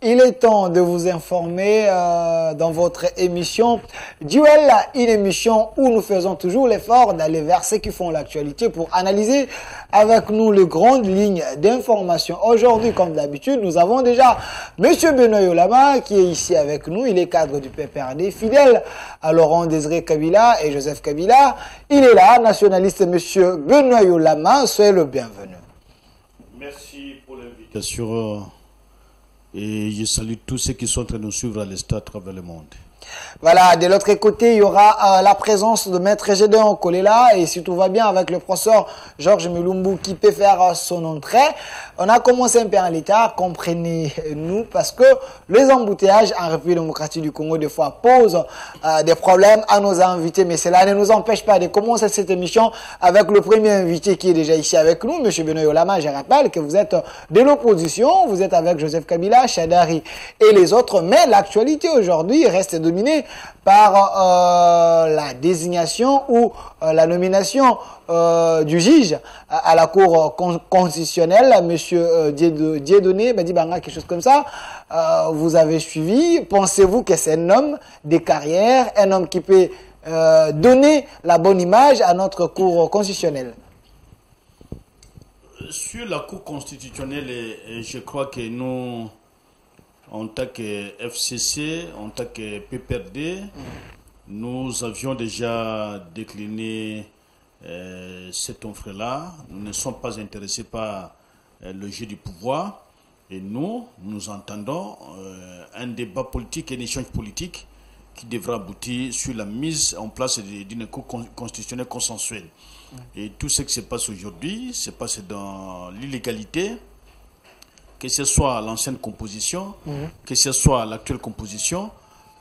il est temps de vous informer dans votre émission Duel, une émission où nous faisons toujours l'effort d'aller vers ceux qui font l'actualité pour analyser avec nous les grandes lignes d'information. Aujourd'hui, comme d'habitude, nous avons déjà M. Benoît Yolama qui est ici avec nous. Il est cadre du PPRD, fidèle à Laurent Désiré Kabila et Joseph Kabila. Il est là, nationaliste, M. Benoît Yolama. Soyez le bienvenu. Merci pour l'invitation et je salue tous ceux qui sont en train de nous suivre à l'instant à travers le monde. Voilà, de l'autre côté, il y aura la présence de Maître Gédéon Kolela et si tout va bien avec le professeur Georges Mulumbu qui peut faire son entrée. On a commencé un peu en l'état, comprenez-nous, parce que les embouteillages en République démocratique du Congo des fois posent des problèmes à nos invités, mais cela ne nous empêche pas de commencer cette émission avec le premier invité qui est déjà ici avec nous, M. Benoît Yolama. Je rappelle que vous êtes de l'opposition, vous êtes avec Joseph Kabila, Chadari et les autres, mais l'actualité aujourd'hui reste dominée par la désignation ou la nomination du juge à la Cour constitutionnelle, M. Dieudonné Badibanga, quelque chose comme ça. Vous avez suivi. Pensez-vous que c'est un homme de carrière, un homme qui peut donner la bonne image à notre Cour constitutionnelle? Sur la Cour constitutionnelle, je crois que nous, en tant que FCC, en tant que PPRD, nous avions déjà décliné cette offre-là. Nous ne sommes pas intéressés par le jeu du pouvoir. Et nous entendons un débat politique, un échange politique qui devra aboutir sur la mise en place d'une Cour constitutionnelle consensuelle. Et tout ce qui se passe aujourd'hui se passe dans l'illégalité, que ce soit l'ancienne composition, que ce soit l'actuelle composition.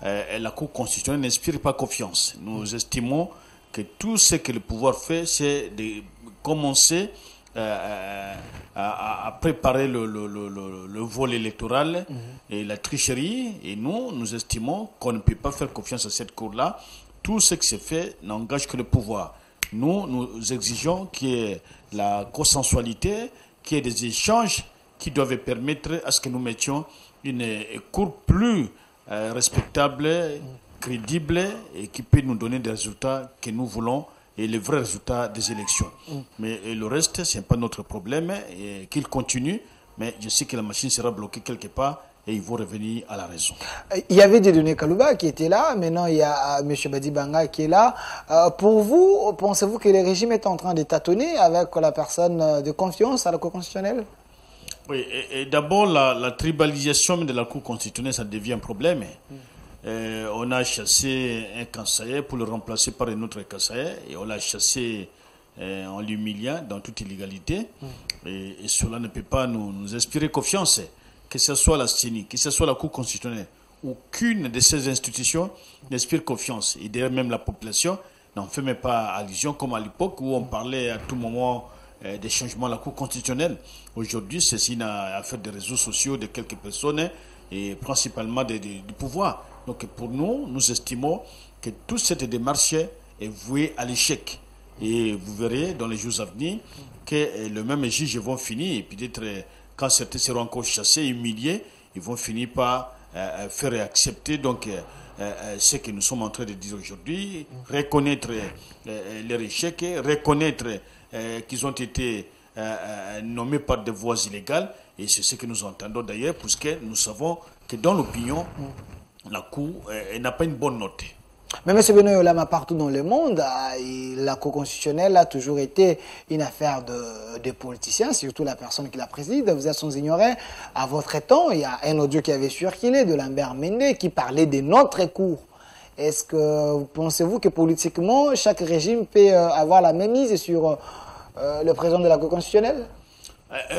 La Cour constitutionnelle n'inspire pas confiance. Nous estimons que tout ce que le pouvoir fait, c'est de commencer à préparer le vol électoral et la tricherie. Et nous estimons qu'on ne peut pas faire confiance à cette Cour-là. Tout ce qui se fait n'engage que le pouvoir. Nous exigeons qu'il y ait la consensualité, qu'il y ait des échanges qui doivent permettre à ce que nous mettions une Cour plus respectable, crédible et qui peut nous donner des résultats que nous voulons et les vrais résultats des élections. Mais le reste, ce n'est pas notre problème, qu'il continue, mais je sais que la machine sera bloquée quelque part et ils vont revenir à la raison. Il y avait Dieudonné Kalouba qui était là, maintenant il y a M. Badibanga qui est là. Pour vous, pensez-vous que le régime est en train de tâtonner avec la personne de confiance à la Cour constitutionnelle? Oui, et d'abord, la tribalisation de la Cour constitutionnelle, ça devient un problème. On a chassé un Kansaye pour le remplacer par un autre Kansaye, et on l'a chassé en l'humiliant dans toute illégalité. Et cela ne peut pas nous inspirer confiance. Que ce soit la CENI, que ce soit la Cour constitutionnelle, aucune de ces institutions n'inspire confiance. Et d'ailleurs, même la population n'en fait même pas allusion, comme à l'époque où on parlait à tout moment des changements à la Cour constitutionnelle. Aujourd'hui, c'est une affaire des réseaux sociaux de quelques personnes et principalement du pouvoir. Donc pour nous, nous estimons que toute cette démarche est vouée à l'échec. Et vous verrez dans les jours à venir que le même juge vont finir, et peut-être quand certains seront encore chassés, humiliés, ils vont finir par faire accepter donc ce que nous sommes en train de dire aujourd'hui, reconnaître leur échec, reconnaître qu'ils ont été nommés par des voies illégales, et c'est ce que nous entendons d'ailleurs, puisque nous savons que dans l'opinion, la Cour n'a pas une bonne note. Mais M. Benoît Yolama, partout dans le monde, la Cour constitutionnelle a toujours été une affaire de politiciens, surtout la personne qui la préside. Vous êtes sans ignorer, à votre temps, il y a un audio qui avait circulé de Lambert Mende qui parlait de notre Cour. Est-ce que pensez-vous que politiquement, chaque régime peut avoir la même mise sur le président de la Cour constitutionnelle?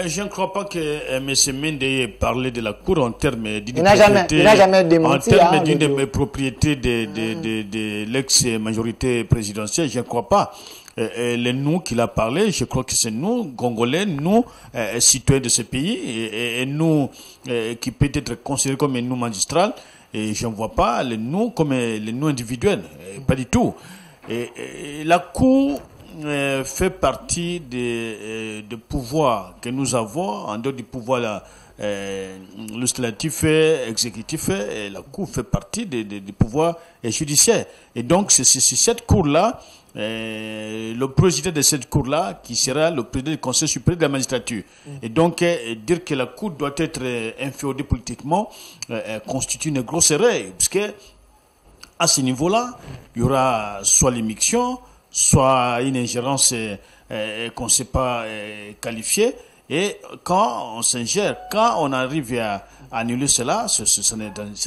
Je ne crois pas que M. Mende ait parlé de la Cour en termes d'une propriété. Il n'a jamais démenti. En termes d'une propriété de l'ex-majorité présidentielle, je ne crois pas. Les nous qu'il a parlé, je crois que c'est nous, Congolais, nous, citoyens de ce pays, et nous qui peut être considérés comme nous magistrats, et je ne vois pas les nous comme les nous individuels, pas du tout. Et la Cour fait partie des pouvoirs que nous avons, en dehors du pouvoir législatif et exécutif, et la Cour fait partie des pouvoirs judiciaires. Et donc, c'est cette Cour-là, le président de cette Cour-là, qui sera le président du Conseil supérieur de la magistrature. Et donc, dire que la Cour doit être inféodée politiquement constitue une grosse erreur, puisque à ce niveau-là, il y aura soit l'émission, soit une ingérence qu'on ne sait pas qualifier. Et quand on s'ingère, quand on arrive à annuler cela, ça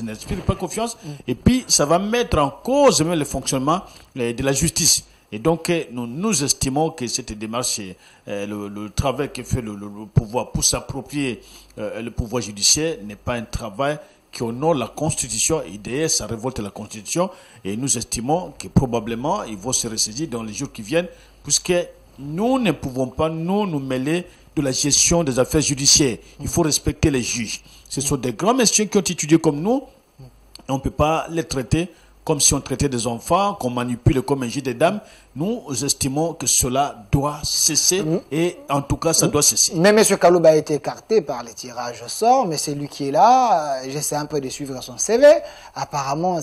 n'inspire pas confiance. Et puis, ça va mettre en cause même le fonctionnement de la justice. Et donc, nous estimons que cette démarche, le travail que fait le pouvoir pour s'approprier le pouvoir judiciaire n'est pas un travail qui honore la Constitution, et d'ailleurs ça révolte la Constitution, et nous estimons que probablement ils vont se ressaisir dans les jours qui viennent, puisque nous ne pouvons pas nous mêler de la gestion des affaires judiciaires. Il faut respecter les juges. Ce sont des grands messieurs qui ont étudié comme nous, et on ne peut pas les traiter comme si on traitait des enfants, qu'on manipule comme un jeu des dames. Nous estimons que cela doit cesser, et en tout cas, ça doit cesser. Mais M. Kalouba a été écarté par les tirages au sort, mais c'est lui qui est là. J'essaie un peu de suivre son CV. Apparemment,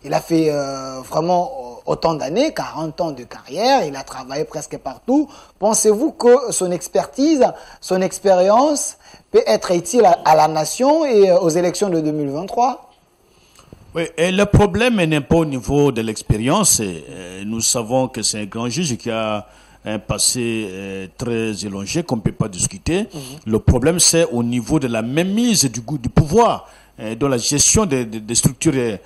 il a fait vraiment autant d'années, 40 ans de carrière, il a travaillé presque partout. Pensez-vous que son expertise, son expérience peut être utile à la nation et aux élections de 2023 ? Oui, et le problème n'est pas au niveau de l'expérience. Nous savons que c'est un grand juge qui a un passé très élongé qu'on ne peut pas discuter. Le problème, c'est au niveau de la mainmise du pouvoir, dans la gestion des structures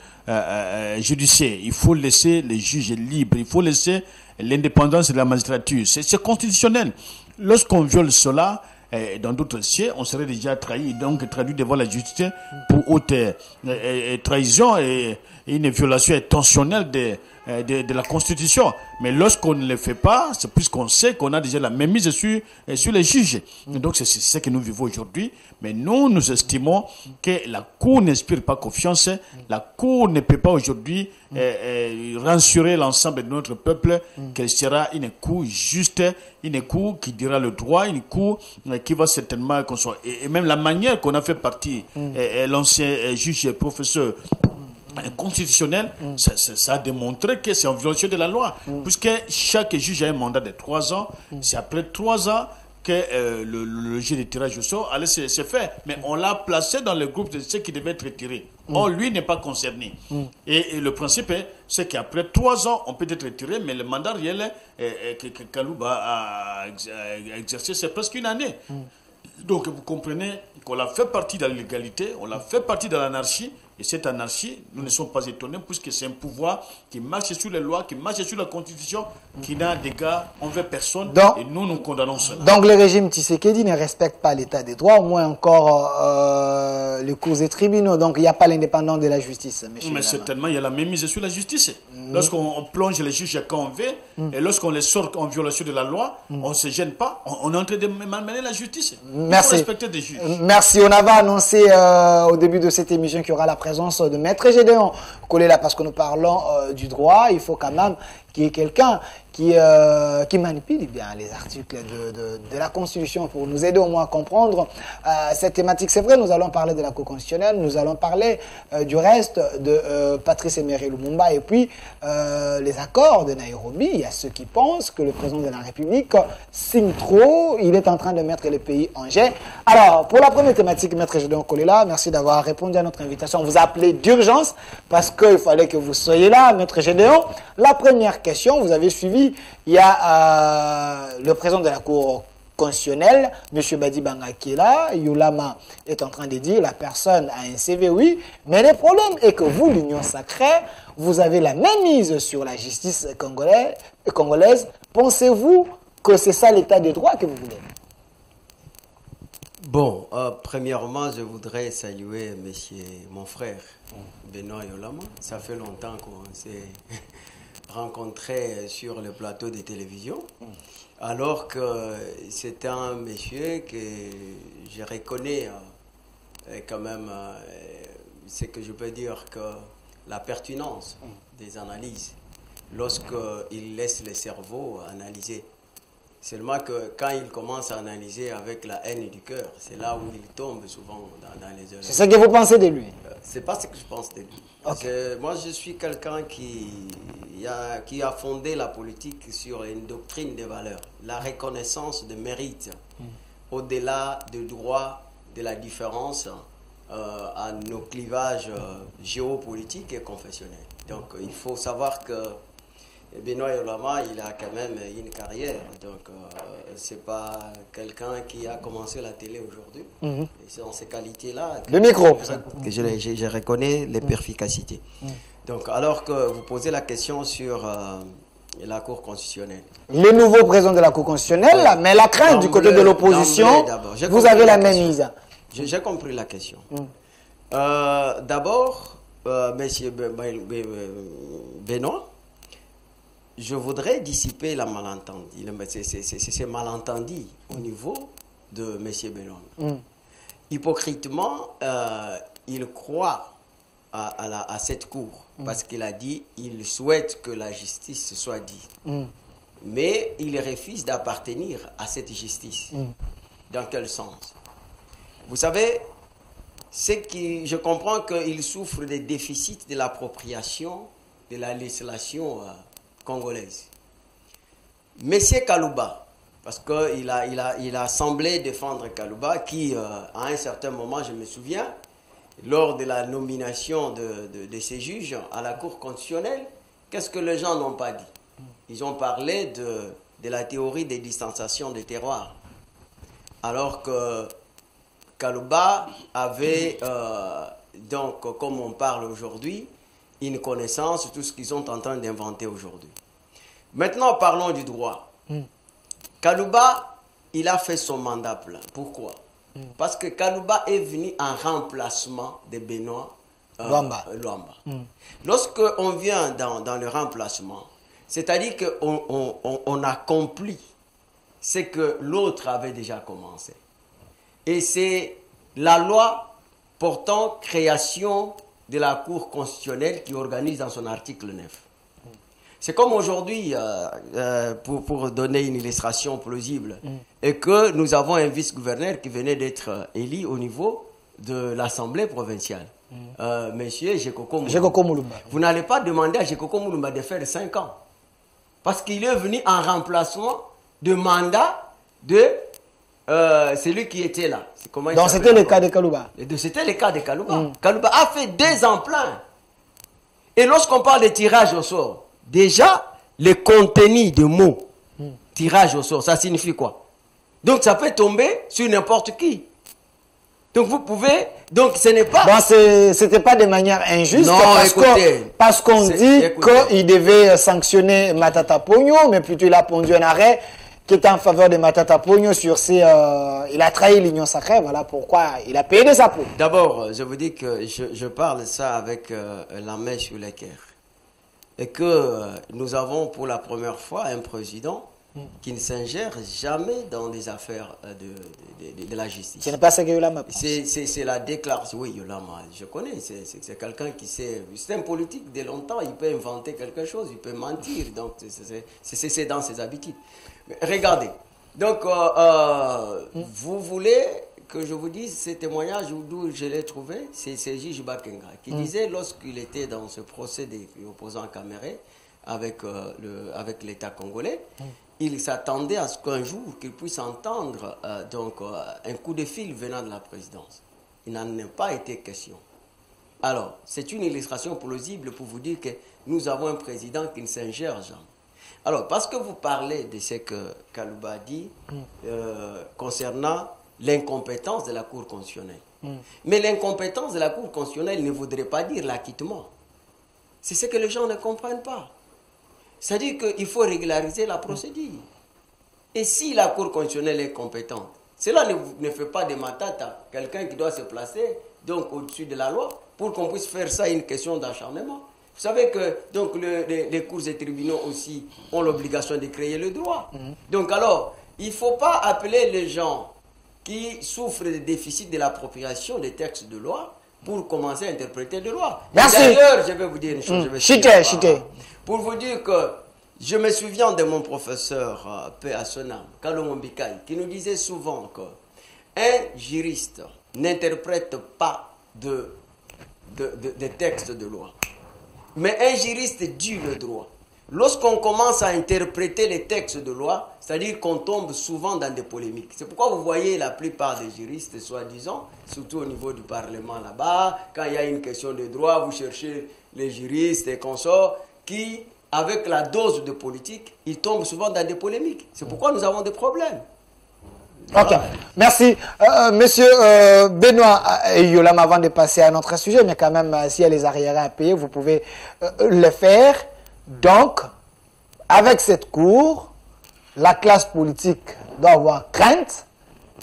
judiciaires. Il faut laisser les juges libres, il faut laisser l'indépendance de la magistrature. C'est constitutionnel. Lorsqu'on viole cela, dans d'autres dossiers, on serait déjà trahi, donc traduit devant la justice pour haute trahison et une violation intentionnelle de la Constitution. Mais lorsqu'on ne le fait pas, c'est puisqu'on sait qu'on a déjà la même mise sur les juges. Et donc c'est ce que nous vivons aujourd'hui. Mais nous estimons que la Cour n'inspire pas confiance. La Cour ne peut pas aujourd'hui rassurer l'ensemble de notre peuple qu'elle sera une Cour juste, une Cour qui dira le droit, une Cour qui va certainement... Et même la manière qu'on a fait partir l'ancien juge et professeur constitutionnel, ça a démontré que c'est en violation de la loi, puisque chaque juge a un mandat de 3 ans. C'est après 3 ans que le jeu de tirage au sort allait se faire. Mais on l'a placé dans le groupe de ceux qui devaient être retirés. Or, lui n'est pas concerné. Et le principe, c'est qu'après 3 ans, on peut être retiré, mais le mandat réel que Kalouba a exercé, c'est presque 1 année. Donc, vous comprenez qu'on l'a fait partie de l'illégalité, on l'a fait partie de l'anarchie. Et cette anarchie, nous ne sommes pas étonnés, puisque c'est un pouvoir qui marche sur les lois, qui marche sur la Constitution, qui n'a d'égard envers personne. Donc, et nous condamnons cela. Donc le régime Tshisekedi ne respecte pas l'état des droits, au moins encore les cours et tribunaux. Donc il n'y a pas l'indépendance de la justice. Mais certainement, il y a la même mise sur la justice. Lorsqu'on plonge les juges quand on veut, et lorsqu'on les sort en violation de la loi, on ne se gêne pas. On est en train de malmener la justice. Merci. Il faut respecter des juges. Merci. On avait annoncé au début de cette émission qu'il y aura la présence de Maître Gédéon Kolela, parce que nous parlons du droit. Il faut quand même qu'il y ait quelqu'un qui manipule bien les articles de la Constitution pour nous aider au moins à comprendre cette thématique. C'est vrai, nous allons parler de la Cour constitutionnelle, nous allons parler du reste de Patrice Emery Lumumba et puis les accords de Nairobi. Il y a ceux qui pensent que le président de la République signe trop, il est en train de mettre le pays en jet. Alors, pour la première thématique, Maître Gédéon Kolela, merci d'avoir répondu à notre invitation. On vous a appelé d'urgence parce qu'il fallait que vous soyez là, Maître Gédéon. La première question, vous avez suivi, il y a le président de la Cour constitutionnelle, M. Badi Banga qui est là, Yulama est en train de dire la personne a un CV, oui, mais le problème est que vous, l'Union sacrée, vous avez la même mise sur la justice congolaise. Pensez-vous que c'est ça l'état de droit que vous voulez? Bon, premièrement, je voudrais saluer mon frère, Benoît Yolama. Ça fait longtemps qu'on s'est rencontrés sur le plateau de télévision, alors que c'est un monsieur que je reconnais quand même, ce que je peux dire que la pertinence des analyses lorsqu'il laisse le cerveau analyser. Seulement que quand il commence à analyser avec la haine du cœur, c'est là où il tombe souvent dans les erreurs. C'est ce que vous pensez de lui? C'est pas ce que je pense de lui. Okay. Moi, je suis quelqu'un qui a fondé la politique sur une doctrine de valeurs, la reconnaissance de mérite, au-delà du droit de la différence à nos clivages géopolitiques et confessionnels. Donc, il faut savoir que Benoît Yolama, il a quand même une carrière, donc c'est pas quelqu'un qui a commencé la télé aujourd'hui. C'est dans ces qualités-là le micro que je reconnais les perficacités. Donc, alors que vous posez la question sur la Cour constitutionnelle. Le nouveau président de la Cour constitutionnelle, mais la crainte du côté de l'opposition, vous avez la même mise. J'ai compris la question. D'abord, monsieur Benoît, je voudrais dissiper la malentendu, c'est malentendu au niveau de M. Benoît. Hypocritement, il croit à cette cour parce qu'il a dit il souhaite que la justice soit dite. Mais il refuse d'appartenir à cette justice. Dans quel sens? Vous savez, je comprends qu'il souffre des déficits de l'appropriation de la législation congolaise. Monsieur Kalouba, parce qu'il a semblé défendre Kalouba, qui, à un certain moment, je me souviens, lors de la nomination de ces juges à la Cour constitutionnelle, qu'est-ce que les gens n'ont pas dit? Ils ont parlé de la théorie des distanciations des terroirs. Alors que Kalouba avait, donc, comme on parle aujourd'hui, une connaissance de tout ce qu'ils sont en train d'inventer aujourd'hui. Maintenant, parlons du droit. Kalouba, il a fait son mandat plein. Pourquoi? Parce que Kalouba est venu en remplacement de Benoît Luamba. Lorsqu'on vient dans le remplacement, c'est-à-dire qu'on accomplit ce que l'autre avait déjà commencé. Et c'est la loi portant création de la Cour constitutionnelle qui organise dans son article 9. C'est comme aujourd'hui, pour donner une illustration plausible, et que nous avons un vice-gouverneur qui venait d'être élu au niveau de l'Assemblée provinciale. Monsieur Jekoko Moulumba. Vous n'allez pas demander à Jekoko Moulumba de faire 5 ans. Parce qu'il est venu en remplacement de mandat de celui qui était là. Donc c'était le cas de Kalouba. C'était le cas de Kalouba. Kalouba a fait 2 ans plein. Et lorsqu'on parle de tirage au sort, déjà, le contenu de mots, tirage au sort, ça signifie quoi? Donc ça peut tomber sur n'importe qui. Donc vous pouvez, donc ce n'est pas... Bon, c'était pas de manière injuste, non, parce qu'on dit qu'il devait sanctionner Matata Pogno, mais plutôt il a pondu un arrêt qui était en faveur de Matata Pogno sur ses... il a trahi l'union sacrée, voilà pourquoi il a payé de sa peau. D'abord, je vous dis que je parle ça avec la main sur le cœur. Et que nous avons pour la première fois un président qui ne s'ingère jamais dans les affaires de la justice. Ce n'est pas ce que Yolama pense. C'est la déclaration. Oui, Yolama, je connais. C'est quelqu'un qui sait. C'est un politique de longtemps. Il peut inventer quelque chose, il peut mentir. Donc, c'est dans ses habitudes. Mais regardez. Donc, vous voulez que je vous dise ces témoignages d'où je l'ai trouvé, c'est J. Bakenga qui disait lorsqu'il était dans ce procès des opposants camérés avec l'État congolais, il s'attendait à ce qu'un jour qu'il puisse entendre un coup de fil venant de la présidence. Il n'en a pas été question. Alors, c'est une illustration plausible pour vous dire que nous avons un président qui ne s'ingère jamais. Alors, parce que vous parlez de ce que Kalouba dit concernant l'incompétence de la Cour constitutionnelle. Mais l'incompétence de la Cour constitutionnelle ne voudrait pas dire l'acquittement. C'est ce que les gens ne comprennent pas. C'est-à-dire qu'il faut régulariser la procédure. Et si la Cour constitutionnelle est compétente, cela ne fait pas de Matata quelqu'un qui doit se placer donc au-dessus de la loi pour qu'on puisse faire ça une question d'acharnement. Vous savez que donc, les cours et tribunaux aussi ont l'obligation de créer le droit. Donc alors, il ne faut pas appeler les gens qui souffrent des déficits de l'appropriation des textes de loi pour commencer à interpréter des lois. Merci. D'ailleurs, je vais vous dire une chose. Chité. Pour vous dire que je me souviens de mon professeur P. Asonam, Kalongo Mbikai, qui nous disait souvent qu'un juriste n'interprète pas de textes de loi. Mais un juriste dit le droit. Lorsqu'on commence à interpréter les textes de loi, c'est-à-dire qu'on tombe souvent dans des polémiques. C'est pourquoi vous voyez la plupart des juristes, soi-disant, surtout au niveau du Parlement là-bas, quand il y a une question de droit, vous cherchez les juristes et consorts qui, avec la dose de politique, ils tombent souvent dans des polémiques. C'est pourquoi nous avons des problèmes. Ok, merci. Monsieur Benoît Yolam, avant de passer à notre sujet, mais quand même, s'il y a les arriérés à payer, vous pouvez le faire. Donc, avec cette cour, la classe politique doit avoir crainte.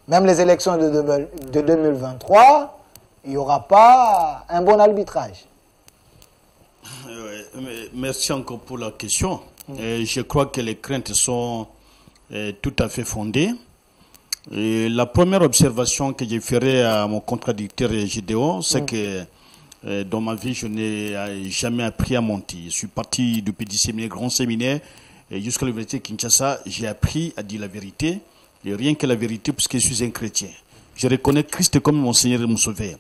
Même les élections de 2023, il n'y aura pas un bon arbitrage. Merci encore pour la question. Je crois que les craintes sont tout à fait fondées. Et la première observation que je ferai à mon contradicteur Gédéon, c'est que dans ma vie, je n'ai jamais appris à mentir. Je suis parti du petit séminaire, grand séminaire, jusqu'à l'université de Kinshasa. J'ai appris à dire la vérité, et rien que la vérité, puisque je suis un chrétien. Je reconnais Christ comme mon Seigneur et mon Sauveur.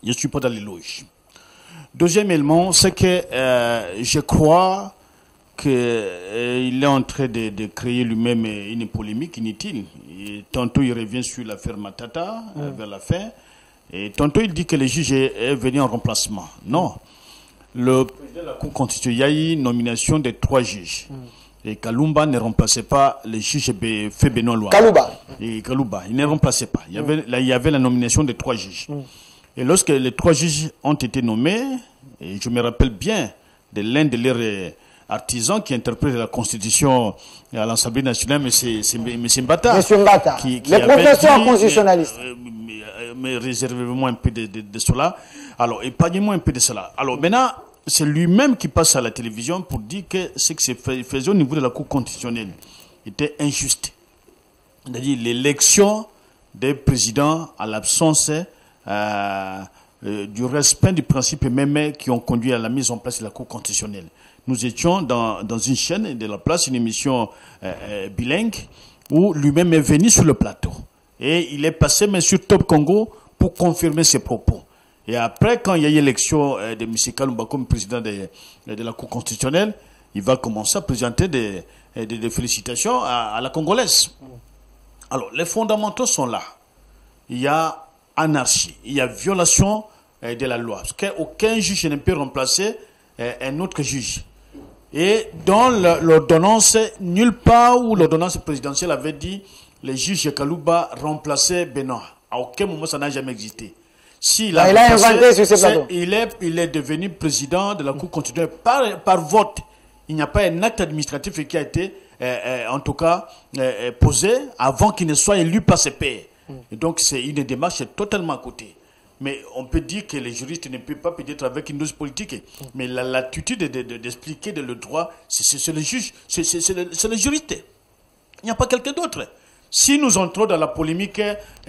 Je ne suis pas dans l'éloge. Deuxième élément, c'est que je crois qu'il est en train de créer lui-même une polémique inutile. Et tantôt, il revient sur l'affaire Matata, vers la fin. Et tantôt, il dit que le juge est venu en remplacement. Non. Le président de la Cour constitutionnelle, il y a eu une nomination de 3 juges. Et Kalumba ne remplaçait pas le juge fait Benoît Loire. Kalouba, il ne remplaçait pas. Il y avait la nomination de 3 juges. Et lorsque les 3 juges ont été nommés, et je me rappelle bien de l'un de leurs artisans qui interprète la Constitution à l'Assemblée nationale, M. Mbata. M. Mbata, le professeur constitutionnaliste. Mais réservez-moi un peu de cela. Alors, épargnez-moi un peu de cela. Alors, maintenant, c'est lui-même qui passe à la télévision pour dire que ce que se faisait au niveau de la Cour constitutionnelle était injuste. C'est-à-dire l'élection des présidents à l'absence du respect du principe même qui ont conduit à la mise en place de la Cour constitutionnelle. Nous étions dans une chaîne de la place, une émission bilingue, où lui-même est venu sur le plateau. Et il est passé même sur Top Congo pour confirmer ses propos. Et après, quand il y a eu l'élection de M. Kalumba comme président de la Cour constitutionnelle, il va commencer à présenter des félicitations à la Congolaise. Alors, les fondamentaux sont là. Il y a anarchie, il y a violation de la loi. Parce qu'aucun juge ne peut remplacer un autre juge. Et dans l'ordonnance, nulle part où l'ordonnance présidentielle avait dit le juge Kalouba remplaçait Benoît. À aucun moment ça n'a jamais existé. Il a inventé sur ce plateau. Il est devenu président de la Cour constitutionnelle par vote. Il n'y a pas un acte administratif qui a été, en tout cas, posé avant qu'il ne soit élu par ses pairs. Et donc c'est une démarche totalement à côté. Mais on peut dire que les juristes ne peuvent pas peut-être avec une dose politique. Mais l'attitude d'expliquer le droit, c'est le juge, c'est le juriste. Il n'y a pas quelqu'un d'autre. Si nous entrons dans la polémique,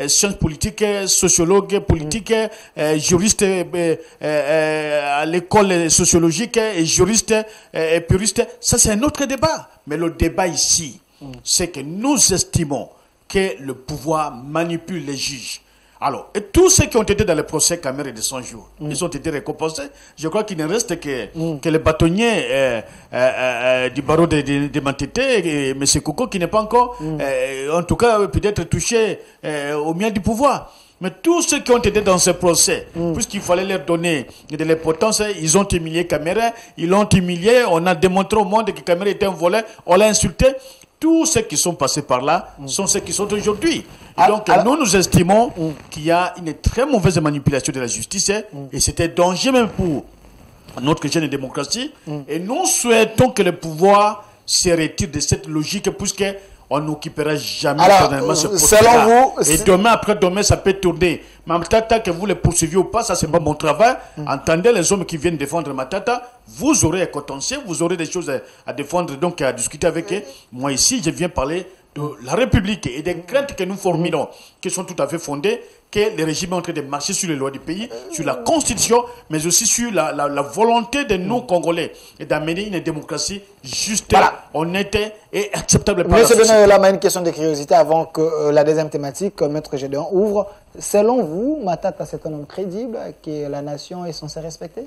sciences politiques, sociologues politiques, juristes à l'école sociologique, et juristes et puristes, ça c'est un autre débat. Mais le débat ici, c'est que nous estimons que le pouvoir manipule les juges. Alors, et tous ceux qui ont été dans le procès Camère de 100 jours, ils ont été récompensés. Je crois qu'il ne reste que les bâtonniers du barreau de Mantété et M. Koko qui n'est pas encore, en tout cas, peut-être touché au mien du pouvoir. Mais tous ceux qui ont été dans ce procès, puisqu'il fallait leur donner de l'importance, ils ont humilié Camère, ils l'ont humilié, on a démontré au monde que Camère était un voleur, on l'a insulté. Tous ceux qui sont passés par là sont ceux qui sont aujourd'hui. Donc, nous estimons qu'il y a une très mauvaise manipulation de la justice et c'était danger même pour notre jeune démocratie. Et nous souhaitons que le pouvoir se retire de cette logique puisque on n'occupera jamais ce poste-là. Et demain, après-demain, ça peut tourner. Matata, que vous le poursuiviez ou pas, ça c'est pas mon travail. Entendez les hommes qui viennent défendre Matata, vous aurez un contentieux, vous aurez des choses à défendre, donc à discuter avec eux. Moi ici, je viens parler de la République et des craintes que nous formulons, qui sont tout à fait fondées, que le régime est en train de marcher sur les lois du pays, sur la constitution, mais aussi sur la volonté de nous Congolais et d'amener une démocratie juste, honnête et acceptable par la société. Monsieur Benoît, une question de curiosité avant que la deuxième thématique, Maître Gédéon, ouvre. Selon vous, Matata, c'est un homme crédible que la nation est censée respecter?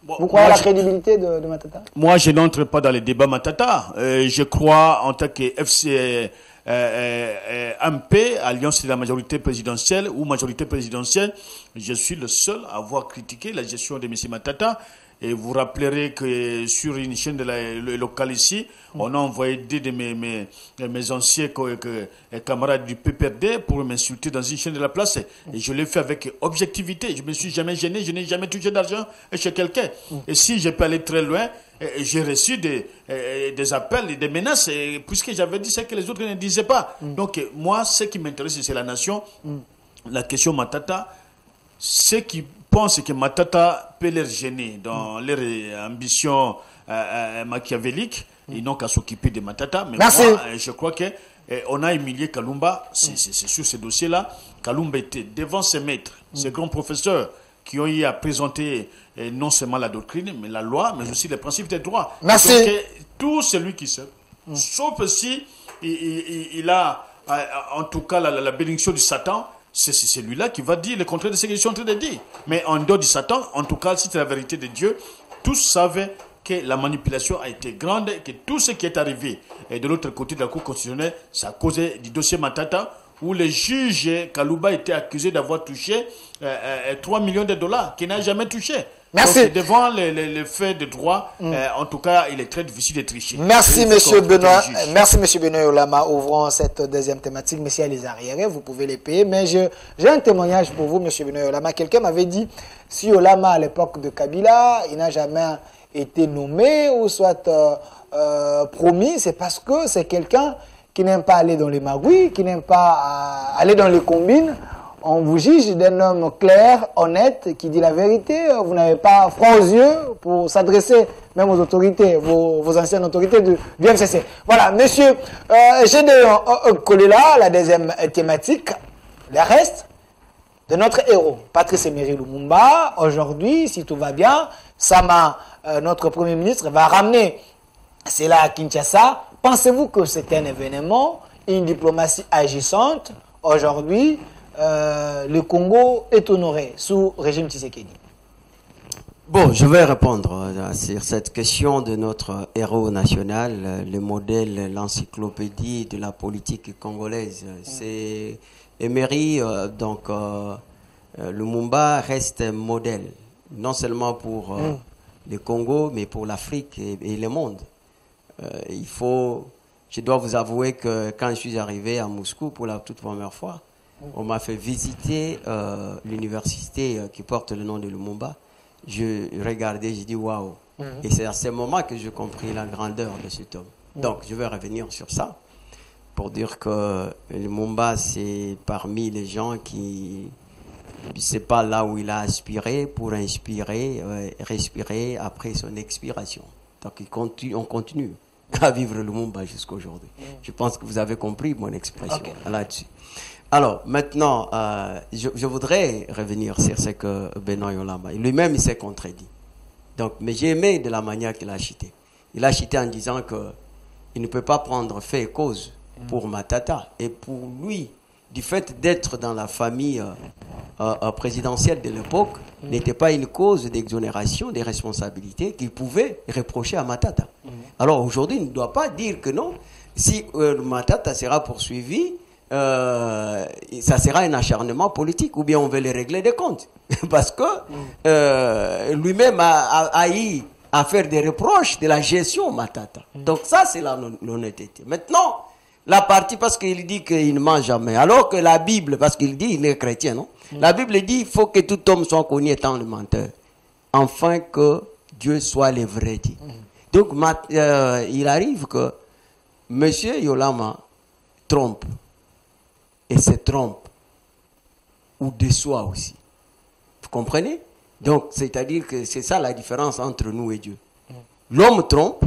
Bon, vous croyez à la crédibilité de Matata? Moi, je n'entre pas dans les débats Matata. Je crois en tant que FC MP, Alliance de la majorité présidentielle ou majorité présidentielle, je suis le seul à avoir critiqué la gestion de M. Matata. Et vous rappellerez que sur une chaîne locale ici, on a envoyé deux de mes anciens camarades du PPRD pour m'insulter dans une chaîne de la place. Et je l'ai fait avec objectivité. Je ne me suis jamais gêné, je n'ai jamais touché d'argent chez quelqu'un. Et si je peux aller très loin, j'ai reçu des appels et des menaces, puisque j'avais dit ce que les autres ne disaient pas. Donc moi, ce qui m'intéresse, c'est la nation. La question Matata, ceux qui pensent que Matata peut les gêner dans leurs ambitions machiavéliques, ils n'ont qu'à s'occuper de Matata. Mais moi, je crois que on a humilié Kalumba, c'est sur ce dossier-là. Kalumba était devant ses maîtres, ses grands professeurs, qui ont eu à présenter non seulement la doctrine, mais la loi, mais aussi les principes des droits. Merci. Donc, tout celui qui sait, sauf si il a, en tout cas, la bénédiction du Satan, c'est celui-là qui va dire le contraire de ce que je suis en train de dire. Mais en dehors du Satan, en tout cas, si c'est la vérité de Dieu, tous savaient que la manipulation a été grande, que tout ce qui est arrivé de l'autre côté de la Cour constitutionnelle, c'est à cause du dossier Matata, où le juge Kalouba était accusé d'avoir touché 3 millions de dollars, qu'il n'a jamais touché. Merci. Donc, devant les faits de droit, en tout cas, il est très difficile de tricher. Merci, monsieur Benoît. Merci, monsieur Benoît Yolama. Ouvrons cette deuxième thématique. Messieurs les arriérés, vous pouvez les payer. Mais j'ai un témoignage pour vous, monsieur Benoît Yolama. Quelqu'un m'avait dit, si Yolama, à l'époque de Kabila, il n'a jamais été nommé ou soit promis, c'est parce que c'est quelqu'un qui n'aime pas aller dans les magouilles, qui n'aime pas aller dans les combines. On vous juge d'un homme clair, honnête, qui dit la vérité. Vous n'avez pas froid aux yeux pour s'adresser même aux autorités, vos anciennes autorités du MCC. Voilà, monsieur Gédéon Kolela, la deuxième thématique, le reste de notre héros, Patrice Emery Lumumba. Aujourd'hui, si tout va bien, Sama, notre Premier ministre, va ramener cela à Kinshasa. Pensez-vous que c'est un événement, une diplomatie agissante? Aujourd'hui, le Congo est honoré sous régime Tshisekedi. Bon, je vais répondre sur cette question de notre héros national, le modèle, l'encyclopédie de la politique congolaise. C'est Emery, Lumumba reste un modèle, non seulement pour le Congo, mais pour l'Afrique et le monde. Je dois vous avouer que quand je suis arrivé à Moscou pour la toute première fois, on m'a fait visiter l'université qui porte le nom de Lumumba. Je regardais, je dis waouh. Et c'est à ce moment que j'ai compris la grandeur de cet homme. Donc je vais revenir sur ça pour dire que Lumumba, c'est parmi les gens qui, c'est pas là où il a aspiré pour inspirer, respirer après son expiration. Donc on continue à vivre Lumumba jusqu'à aujourd'hui. Je pense que vous avez compris mon expression là-dessus. Alors, maintenant, je voudrais revenir sur ce que Benoît Yolama, lui-même, il s'est contredit. Donc, mais j'ai aimé de la manière qu'il a chité. Il a chité en disant qu'il ne peut pas prendre fait et cause pour Matata. Et pour lui, du fait d'être dans la famille présidentielle de l'époque, n'était pas une cause d'exonération des responsabilités qu'il pouvait reprocher à Matata. Alors, aujourd'hui, il ne doit pas dire que non. Si Matata sera poursuivi, ça sera un acharnement politique ou bien on veut les régler des comptes parce que lui-même a eu à faire des reproches de la gestion Matata. Donc ça c'est l'honnêteté. Maintenant la partie parce qu'il dit qu'il ne mange jamais alors que la Bible, parce qu'il dit il est chrétien, non? La Bible dit il faut que tout homme soit connu étant le menteur afin que Dieu soit le vrai dit. Donc il arrive que monsieur Yolama trompe et se trompe ou déçoit aussi. Vous comprenez? Donc, c'est-à-dire que c'est ça la différence entre nous et Dieu. L'homme trompe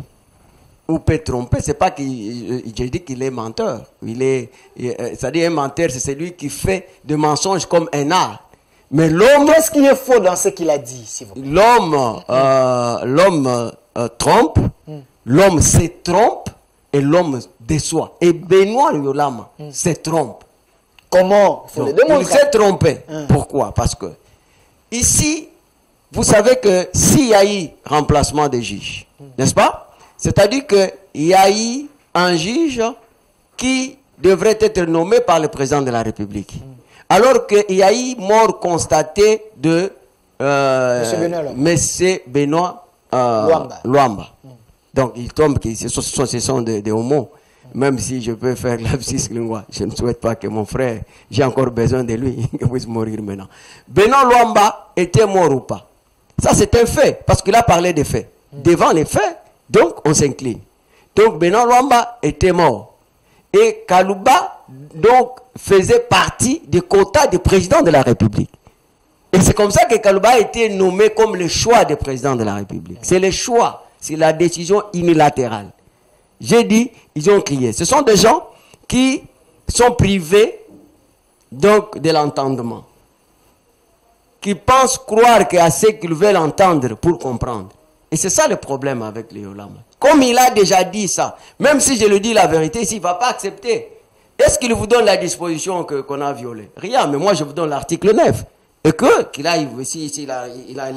ou peut tromper, c'est pas que je dis qu'il est menteur. C'est-à-dire un menteur, c'est celui qui fait des mensonges comme un art. Mais l'homme... Qu'est-ce qui est faux dans ce qu'il a dit, s'il vous plaît? L'homme trompe, l'homme se trompe et l'homme déçoit. Et Benoît Yolama se trompe. Comment? Il faut le démontrer. Il s'est trompé. Pourquoi? Parce que ici, vous savez que s'il y a eu remplacement des juges, n'est-ce pas? C'est-à-dire qu'il y a eu un juge qui devrait être nommé par le président de la République. Alors qu'il y a eu mort constatée de M. Benoît Luamba. Donc il tombe que ce sont des homos. Même si je peux faire l'abscisse lingua, je ne souhaite pas que mon frère, j'ai encore besoin de lui, qu'il puisse mourir maintenant. Benoît Luamba était mort ou pas? Ça c'est un fait, parce qu'il a parlé des faits. Devant les faits, donc on s'incline. Donc Benoît Luamba était mort. Et Kalouba, donc, faisait partie des quotas du président de la République. Et c'est comme ça que Kalouba a été nommé comme le choix du président de la République. C'est le choix, c'est la décision unilatérale. J'ai dit, ils ont crié. Ce sont des gens qui sont privés donc de l'entendement. Qui pensent croire qu'il y a ce qu'ils veulent entendre pour comprendre. Et c'est ça le problème avec les Yolama. Comme il a déjà dit ça, même si je lui dis la vérité, il ne va pas accepter. Est-ce qu'il vous donne la disposition qu'on a violée? Rien, mais moi je vous donne l'article 9. Et qu'il a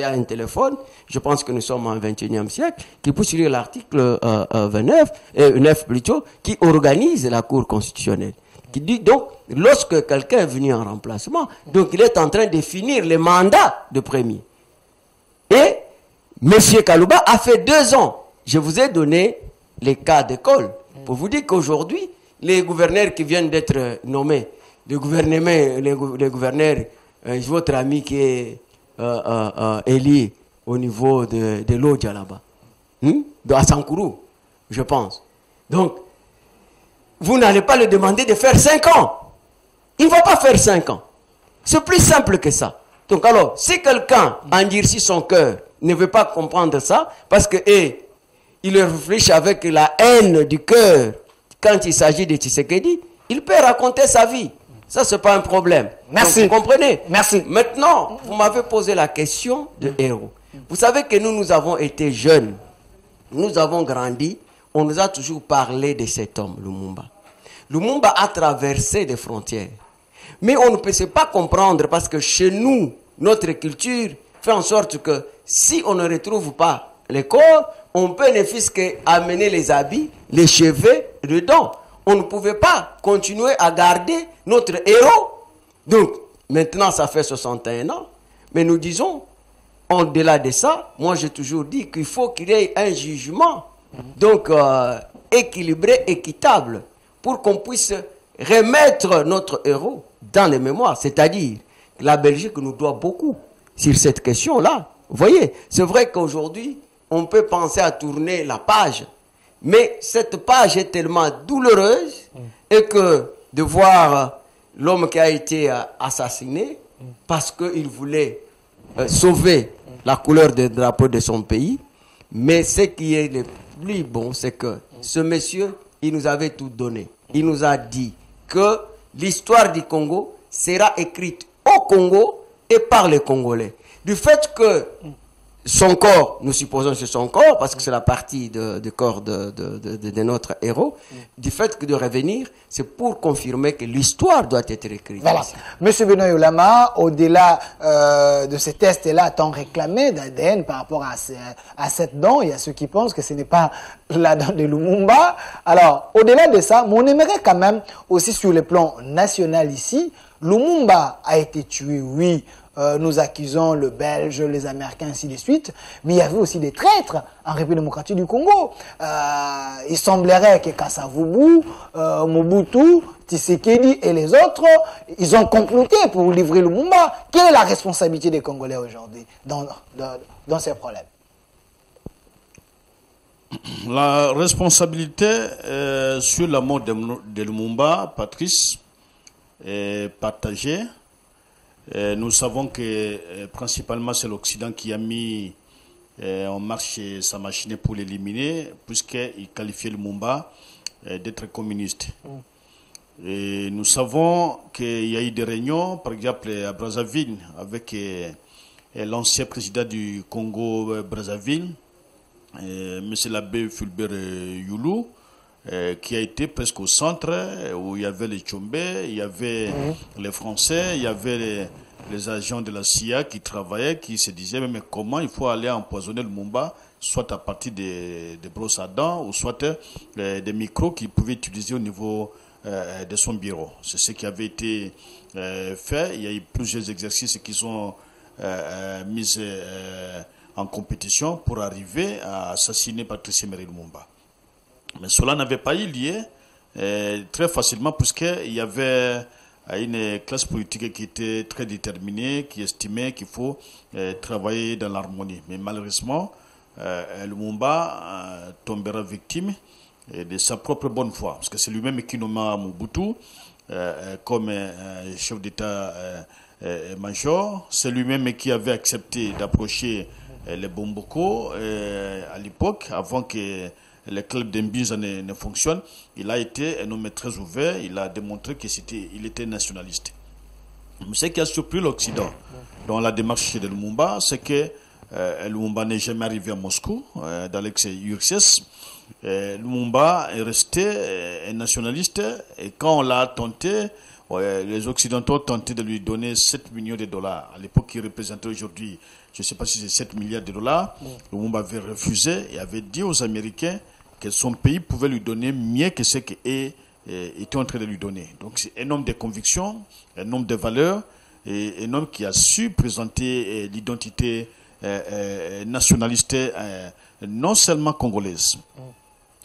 un téléphone, je pense que nous sommes au XXIe siècle, qu'il puisse lire l'article 9 plutôt, qui organise la Cour constitutionnelle. Qui dit donc, lorsque quelqu'un est venu en remplacement, donc il est en train de finir le mandat de premier. Et M. Kalouba a fait 2 ans. Je vous ai donné les cas d'école pour vous dire qu'aujourd'hui, les gouverneurs qui viennent d'être nommés, les gouverneurs, votre ami qui est élu au niveau de l'Odja là-bas, à Sankourou, je pense. Donc, vous n'allez pas le demander de faire 5 ans. Il ne va pas faire 5 ans. C'est plus simple que ça. Donc alors, si quelqu'un endurcit son cœur, ne veut pas comprendre ça, parce que il réfléchit avec la haine du cœur quand il s'agit de Tshisekedi, il peut raconter sa vie. Ça, ce n'est pas un problème. Merci. Donc, vous comprenez? Merci. Maintenant, vous m'avez posé la question de héros. Vous savez que nous avons été jeunes. Nous avons grandi. On nous a toujours parlé de cet homme, Lumumba. Lumumba a traversé des frontières. Mais on ne peut pas comprendre parce que chez nous, notre culture fait en sorte que si on ne retrouve pas les corps, on peut ne fût-ce qu'amener les habits, les cheveux dedans. On ne pouvait pas continuer à garder notre héros. Donc, maintenant, ça fait 61 ans. Mais nous disons, au-delà de ça, moi j'ai toujours dit qu'il faut qu'il y ait un jugement donc équilibré, équitable, pour qu'on puisse remettre notre héros dans les mémoires. C'est-à-dire, la Belgique nous doit beaucoup sur cette question-là. Vous voyez, c'est vrai qu'aujourd'hui, on peut penser à tourner la page, mais cette page est tellement douloureuse et que de voir l'homme qui a été assassiné parce qu'il voulait sauver la couleur du drapeau de son pays, mais ce qui est le plus bon, c'est que ce monsieur, il nous avait tout donné. Il nous a dit que l'histoire du Congo sera écrite au Congo et par les Congolais. Du fait que son corps, nous supposons que c'est son corps, parce que c'est la partie du corps de notre héros, du fait que de revenir, c'est pour confirmer que l'histoire doit être écrite. Voilà. Monsieur Benoît Yolama, au-delà de ces tests-là, tant réclamés d'ADN par rapport à cette dent, il y a ceux qui pensent que ce n'est pas la dent de Lumumba. Alors, au-delà de ça, on aimerait quand même, aussi sur le plan national ici, Lumumba a été tué, oui. Nous accusons le Belge, les Américains, ainsi de suite. Mais il y avait aussi des traîtres en République démocratique du Congo. Il semblerait que Kasavubu, Mobutu, Tshisekedi et les autres, ils ont comploté pour livrer Lumumba. Quelle est la responsabilité des Congolais aujourd'hui dans ces problèmes? La responsabilité sur la mort de Lumumba, Patrice, est partagée. Nous savons que principalement c'est l'Occident qui a mis on marche sa machine pour l'éliminer, puisqu'il qualifiait le Lumumba d'être communiste. Et nous savons qu'il y a eu des réunions, par exemple à Brazzaville, avec l'ancien président du Congo Brazzaville, M. l'abbé Fulbert Youlou, qui a été presque au centre, où il y avait les Tchombe, il y avait les Français, il y avait les agents de la CIA qui travaillaient, qui se disaient mais comment il faut aller empoisonner le Lumumba, soit à partir des brosses à dents, ou soit des micros qu'il pouvait utiliser au niveau de son bureau. C'est ce qui avait été fait. Il y a eu plusieurs exercices qui sont mis en compétition pour arriver à assassiner Patrice Emery Lumumba. Mais cela n'avait pas eu lieu très facilement, puisqu'il y avait une classe politique qui était très déterminée, qui estimait qu'il faut travailler dans l'harmonie. Mais malheureusement, Lumumba tombera victime de sa propre bonne foi, parce que c'est lui-même qui nomma Mobutu comme chef d'état-major. C'est lui-même qui avait accepté d'approcher les Bomboko à l'époque, avant que le club d'Embiza ne fonctionne. Il a été un homme très ouvert, il a démontré qu'il était nationaliste. Mais ce qui a surpris l'Occident dans la démarche de Lumumba, c'est que Lumumba n'est jamais arrivé à Moscou, dans l'ex-URSS. Lumumba est resté un nationaliste, et quand on l'a tenté, les Occidentaux ont tenté de lui donner 7 millions de dollars. À l'époque, il représentait aujourd'hui, je ne sais pas si c'est 7 milliards de dollars. Lumumba avait refusé et avait dit aux Américains que son pays pouvait lui donner mieux que ce qu'il était en train de lui donner. Donc c'est un homme de conviction, un homme de valeur, et un homme qui a su présenter l'identité nationaliste, non seulement congolaise,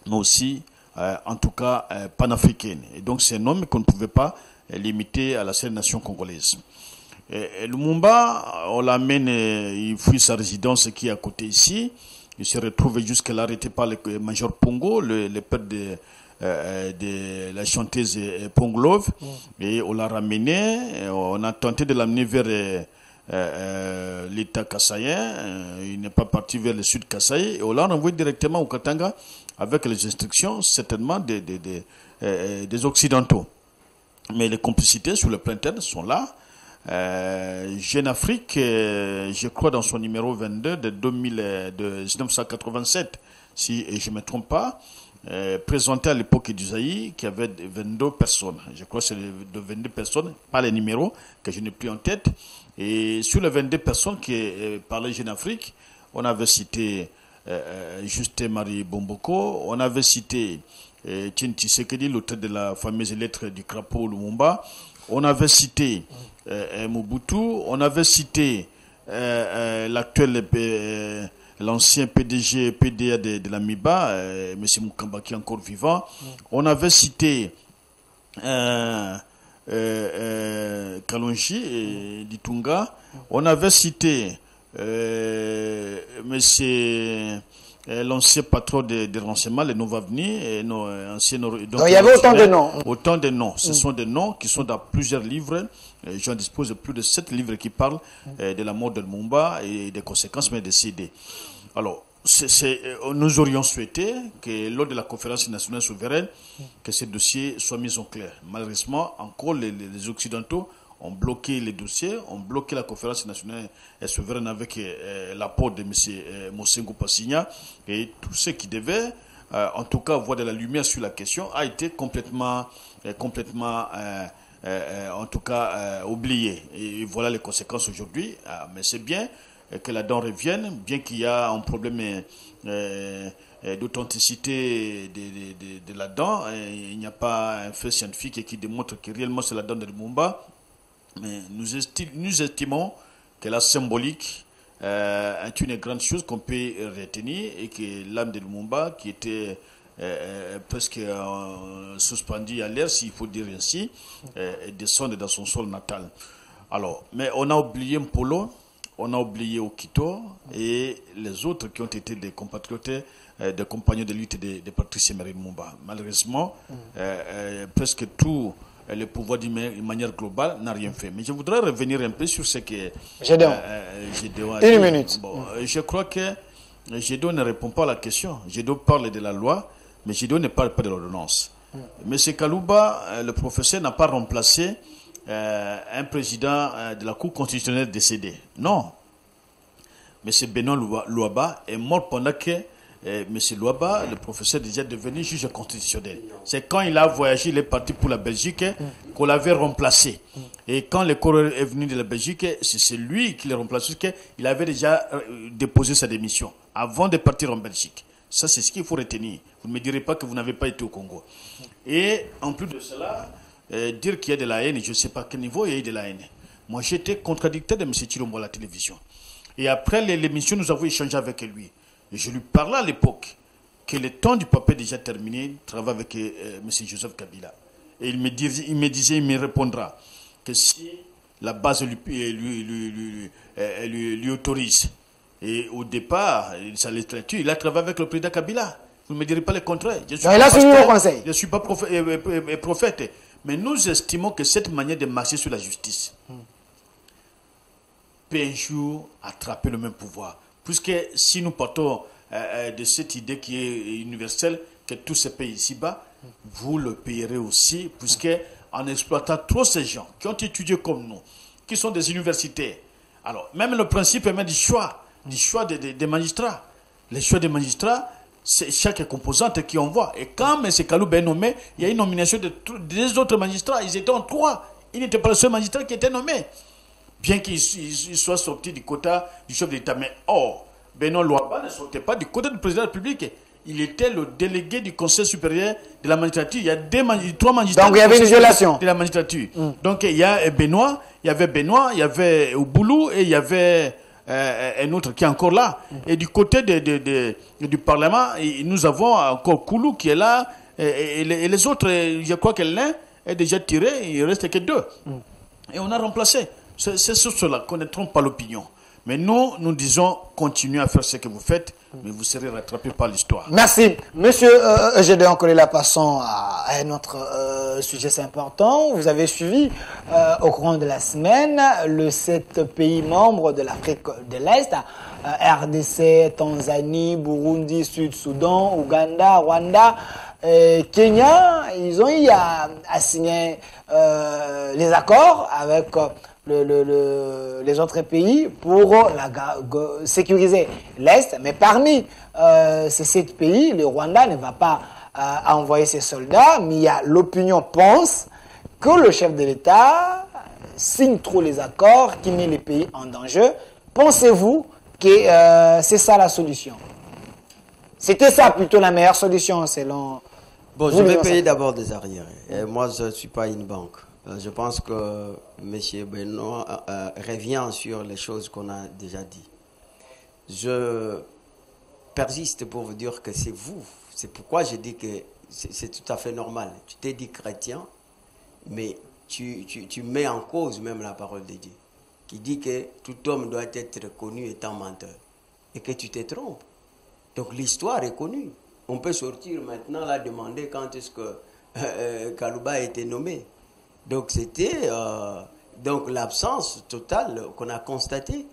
mais aussi, en tout cas, panafricaine. Et donc c'est un homme qu'on ne pouvait pas limiter à la seule nation congolaise. Lumumba, on l'amène, il fuit sa résidence qui est à côté ici. Il se retrouve jusque-là arrêté par le major Pongo, le père de la chanteuse Ponglove. Et on l'a ramené, on a tenté de l'amener vers l'État kassaïen. Il n'est pas parti vers le sud Kasaï. Et on l'a renvoyé directement au Katanga avec les instructions certainement des Occidentaux. Mais les complicités sur le plan interne sont là. Jeune Afrique, je crois dans son numéro 22 de 1987, si je ne me trompe pas, présenté à l'époque du Zaïre, qui avait 22 personnes. Je crois que c'est de 22 personnes, pas les numéros, que je n'ai plus en tête. Et sur les 22 personnes qui parlaient Jeune Afrique, on avait cité Justin Marie Bomboko, on avait cité Tien Tshisekedi, l'auteur de la fameuse lettre du crapaud Lumumba, on avait cité Mobutu, on avait cité l'actuel l'ancien PDG, PDA de la MIBA, M. Mukamba, qui est encore vivant. On avait cité Kalonji et Ditunga. On avait cité l'ancien patron des renseignements, les Novavni, donc il y avait autant de noms. Autant de noms. Ce sont des noms qui sont dans plusieurs livres. J'en dispose de plus de 7 livres qui parlent de la mort de Lumumba et des conséquences, mais des CD. Alors, nous aurions souhaité que lors de la conférence nationale souveraine, que ces dossiers soient mis en clair. Malheureusement, encore les Occidentaux ont bloqué les dossiers, ont bloqué la conférence nationale souveraine avec l'apport de M. Mosengo Passigna, et tout ce qui devait, en tout cas, voir de la lumière sur la question, a été complètement en tout cas, oublié. Et voilà les conséquences aujourd'hui. Mais c'est bien que la dent revienne, bien qu'il y a un problème d'authenticité de la dent. Il n'y a pas un fait scientifique qui démontre que réellement c'est la dent de Lumumba. Mais nous estimons que la symbolique est une grande chose qu'on peut retenir, et que l'âme de Lumumba, qui était presque suspendue à l'air, s'il faut dire ainsi, descend dans son sol natal. Alors, mais on a oublié Mpolo, on a oublié Okito et les autres qui ont été des compatriotes, des compagnons de lutte de Patrice Emery Lumumba. Malheureusement, presque tout le pouvoir d'une manière globale n'a rien fait. Mais je voudrais revenir un peu sur ce que Gédéon. Une minute. Bon, je crois que Gédo ne répond pas à la question. Gédo parle de la loi, mais Gédo ne parle pas de l'ordonnance. Monsieur Kalouba, le professeur, n'a pas remplacé un président de la Cour constitutionnelle décédé. Non. Monsieur Benoît Louaba est mort pendant que Monsieur Louaba, le professeur, est déjà devenu juge constitutionnel. C'est quand il a voyagé, il est parti pour la Belgique, qu'on l'avait remplacé. Et quand le corps est venu de la Belgique, c'est lui qui l'a remplacé, qu'il avait déjà déposé sa démission avant de partir en Belgique. Ça, c'est ce qu'il faut retenir. Vous ne me direz pas que vous n'avez pas été au Congo. Et en plus de cela, dire qu'il y a de la haine, je ne sais pas à quel niveau il y a eu de la haine. Moi, j'étais contradicteur de M. Chilombo à la télévision. Et après l'émission, nous avons échangé avec lui. Et je lui parlais à l'époque que le temps du papa est déjà terminé, il travaille avec M. Joseph Kabila. Et il me répondra que si la base lui autorise. Et au départ, sa littérature, il a travaillé avec le président Kabila. Vous ne me direz pas le contraire. Je ne suis pas prophète. Mais nous estimons que cette manière de marcher sur la justice peut un jour attraper le même pouvoir. Puisque si nous partons de cette idée qui est universelle, que tous ces pays ici-bas, vous le payerez aussi, puisque en exploitant trop ces gens qui ont étudié comme nous, qui sont des universitaires. Alors, même le principe est même du choix des magistrats. Les choix des magistrats, c'est chaque composante qui envoie. Et quand M. Kalouba est nommé, il y a une nomination des autres magistrats. Ils étaient en 3. Il n'était pas le seul magistrat qui était nommé. Bien qu'il soit sorti du quota du chef d'État. Mais Benoît Louaba ne sortait pas du quota du président de la République. Il était le délégué du Conseil supérieur de la magistrature. Il y a 3 magistrats. Donc il y avait une violation de la magistrature. Donc il y a Benoît, il y avait Ouboulou et il y avait un autre qui est encore là. Et du côté du Parlement, nous avons encore Koulou qui est là. Et les autres, je crois que l'un est déjà tiré, il ne reste que 2. Et on a remplacé. C'est sur cela qu'on ne trompe pas l'opinion. Mais nous disons, continuez à faire ce que vous faites, mais vous serez rattrapés par l'histoire. Merci. Monsieur Gédéon Kolela, passons à un autre sujet, c'est important. Vous avez suivi au courant de la semaine le 7 pays membres de l'Afrique de l'Est, RDC, Tanzanie, Burundi, Sud-Soudan, Ouganda, Rwanda, Kenya. Ils ont eu à signer les accords avec les autres pays pour sécuriser l'Est. Mais parmi ces 7 pays, le Rwanda ne va pas envoyer ses soldats, mais l'opinion pense que le chef de l'État signe trop les accords qui mettent les pays en danger. Pensez-vous que c'est ça la solution? C'était ça plutôt la meilleure solution selon... Bon, je vais payer d'abord des arriérés. Moi, je ne suis pas une banque. Je pense que M. Benoît revient sur les choses qu'on a déjà dit. Je persiste pour vous dire que c'est vous. C'est pourquoi je dis que c'est tout à fait normal. Tu t'es dit chrétien, mais tu mets en cause même la parole de Dieu, qui dit que tout homme doit être connu étant menteur, et que tu te trompes. Donc l'histoire est connue. On peut sortir maintenant là demander quand est-ce que Kalouba a été nommé. Donc c'était l'absence totale qu'on a constatée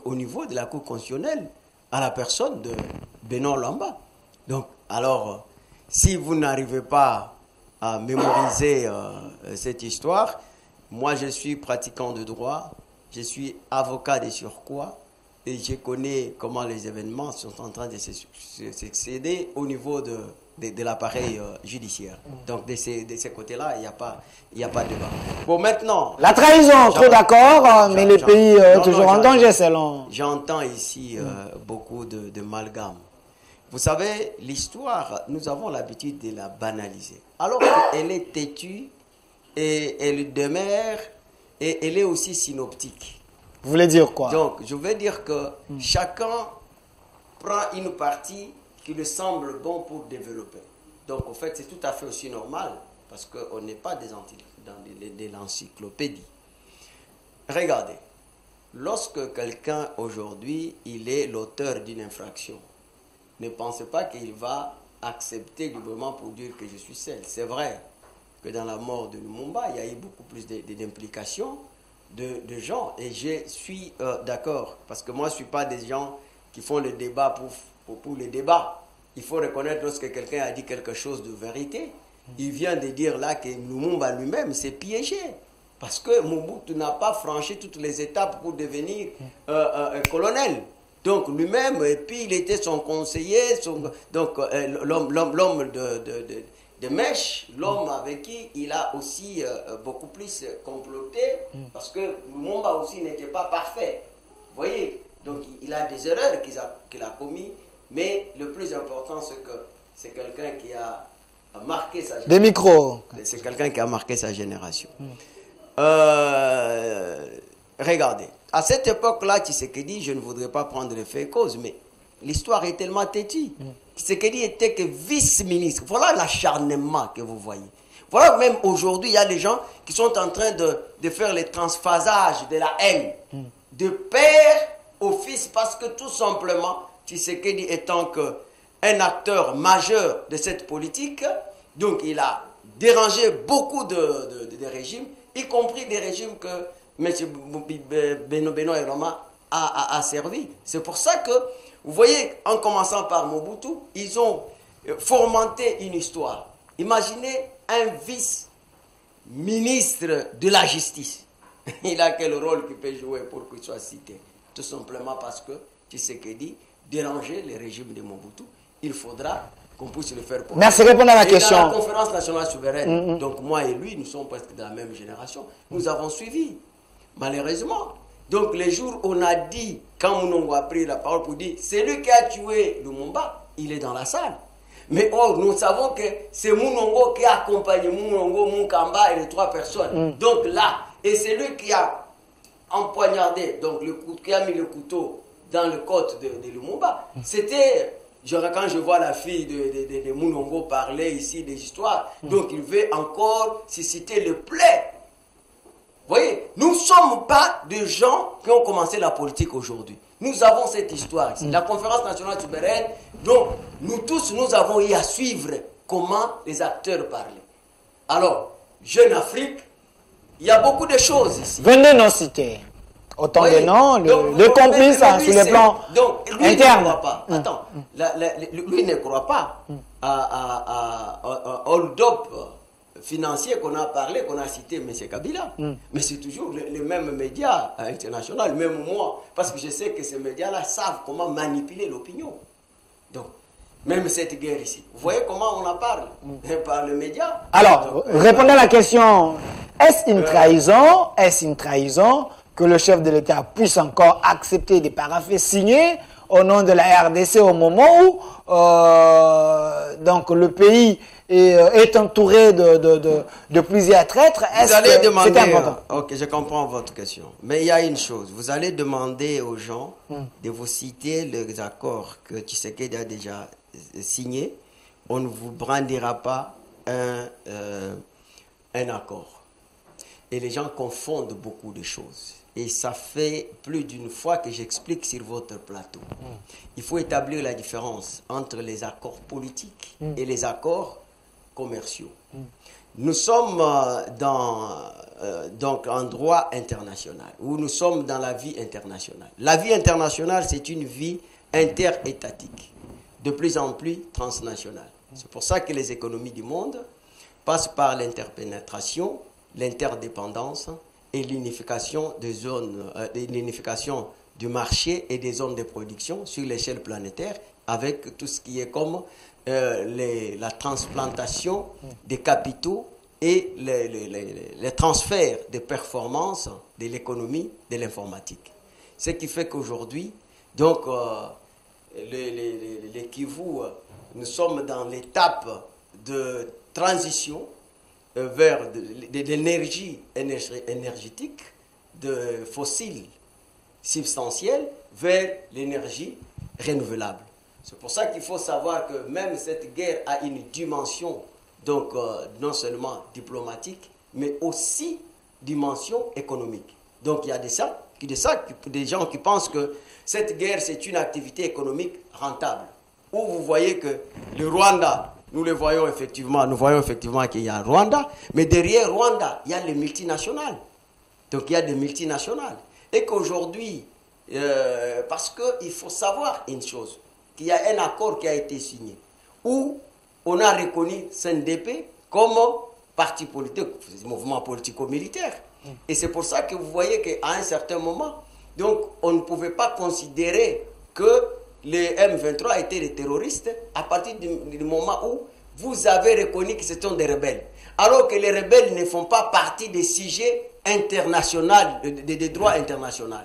au niveau de la Cour constitutionnelle à la personne de Benoît Louaba. Donc alors, si vous n'arrivez pas à mémoriser cette histoire, moi je suis pratiquant de droit, je suis avocat de surcroît et je connais comment les événements sont en train de succéder au niveau de l'appareil judiciaire. Donc de ces côtés-là, il n'y a pas de débat. Bon, maintenant... La trahison, trop d'accord, mais le pays est toujours en danger selon... J'entends ici beaucoup de malgames. Vous savez, l'histoire, nous avons l'habitude de la banaliser. Alors qu'elle est têtue et elle demeure et elle est aussi synoptique. Vous voulez dire quoi? Donc, je veux dire que chacun prend une partie qui lui semble bon pour développer. Donc, en fait, c'est tout à fait aussi normal parce qu'on n'est pas dans l'encyclopédie. Regardez, lorsque quelqu'un aujourd'hui, il est l'auteur d'une infraction, ne pensez pas qu'il va accepter librement pour dire que je suis seul. C'est vrai que dans la mort de Lumumba, il y a eu beaucoup plus d'implications de gens. Et je suis d'accord, parce que moi, je ne suis pas des gens qui font le débat pour le débat. Il faut reconnaître lorsque quelqu'un a dit quelque chose de vérité. Il vient de dire là que Lumumba lui-même s'est piégé. Parce que Mobutu n'a pas franchi toutes les étapes pour devenir colonel. Donc lui-même, et puis il était son conseiller, donc l'homme de mèche, l'homme avec qui il a aussi beaucoup plus comploté, parce que Lumumba aussi n'était pas parfait. Vous voyez, donc il a des erreurs qu'il a commises, mais le plus important, c'est que c'est quelqu'un qui a marqué sa génération. Des micros. C'est quelqu'un qui a marqué sa génération. Regardez, à cette époque-là, Tshisekedi, je ne voudrais pas prendre les faits et causes, mais l'histoire est tellement têtue. Tshisekedi était que vice-ministre. Voilà l'acharnement que vous voyez. Voilà, même aujourd'hui, il y a des gens qui sont en train de faire le transphasages de la haine, de père au fils, parce que tout simplement, Tshisekedi étant un acteur majeur de cette politique, donc il a dérangé beaucoup de régimes, y compris des régimes que M. Benoît Eloma a servi. C'est pour ça que, vous voyez, en commençant par Mobutu, ils ont fomenté une histoire. Imaginez un vice-ministre de la justice. Il a quel rôle qu'il peut jouer pour qu'il soit cité? Tout simplement parce que Tshisekedi dérangeait les régimes de Mobutu. Il faudra qu'on puisse le faire pour Merci de répondre à la question. Dans la conférence nationale souveraine, donc moi et lui, nous sommes presque de la même génération, nous avons suivi, malheureusement. Donc les jours où on a dit, quand Mounongo a pris la parole pour dire, c'est lui qui a tué Lumumba, il est dans la salle. Mais or, nous savons que c'est Mounongo qui a accompagné Mounongo, Munkamba et les 3 personnes. Donc là, et c'est lui qui a empoignardé, donc qui a mis le couteau dans le côte de Lumumba. C'était... quand je vois la fille de Mounongo parler ici des histoires, donc il veut encore susciter le plaid. Vous voyez, nous ne sommes pas des gens qui ont commencé la politique aujourd'hui. Nous avons cette histoire ici. La conférence nationale souveraine, donc nous tous, nous avons eu à suivre comment les acteurs parlaient. Alors, Jeune Afrique, il y a beaucoup de choses ici. Venez nous citer. Autant de noms, le complice sur le plan interne. Attends, lui ne croit pas à hold-up financier qu'on a parlé, qu'on a cité M. Kabila. Mais c'est toujours les mêmes médias internationaux, même moi, parce que je sais que ces médias-là savent comment manipuler l'opinion. Donc, même cette guerre ici. Vous voyez comment on en parle par les médias. Alors, répondez à la question, est-ce une trahison? Est-ce une trahison que le chef de l'État puisse encore accepter des paraphés signés au nom de la RDC au moment où donc le pays est entouré de plusieurs traîtres? Vous allez demander, important? Ok, je comprends votre question. Mais il y a une chose, vous allez demander aux gens de vous citer les accords que Tshisekedi a déjà signés. On ne vous brandira pas un accord. Et les gens confondent beaucoup de choses. Et ça fait plus d'une fois que j'explique sur votre plateau. Il faut établir la différence entre les accords politiques et les accords commerciaux. Nous sommes donc en droit international, où nous sommes dans la vie internationale. La vie internationale, c'est une vie interétatique, de plus en plus transnationale. C'est pour ça que les économies du monde passent par l'interpénétration, l'interdépendance et l'unification des zones, l'unification du marché et des zones de production sur l'échelle planétaire, avec tout ce qui est comme la transplantation des capitaux et les transferts de performances de l'économie de l'informatique. Ce qui fait qu'aujourd'hui, donc, les Kivu, nous sommes dans l'étape de transition vers de l'énergie énergétique, de fossiles substantiels, vers l'énergie renouvelable. C'est pour ça qu'il faut savoir que même cette guerre a une dimension, donc non seulement diplomatique, mais aussi dimension économique. Donc il y a des gens qui pensent que cette guerre c'est une activité économique rentable. Où vous voyez que le Rwanda, nous voyons effectivement qu'il y a Rwanda, mais derrière Rwanda, il y a les multinationales. Donc il y a des multinationales. Et qu'aujourd'hui, parce qu'il faut savoir une chose, qu'il y a un accord qui a été signé, où on a reconnu CNDP comme parti politique, mouvement politico-militaire. Et c'est pour ça que vous voyez qu'à un certain moment, donc, on ne pouvait pas considérer que les M23 étaient des terroristes à partir du moment où vous avez reconnu que ce sont des rebelles. Alors que les rebelles ne font pas partie des sujets internationaux, des droits internationaux.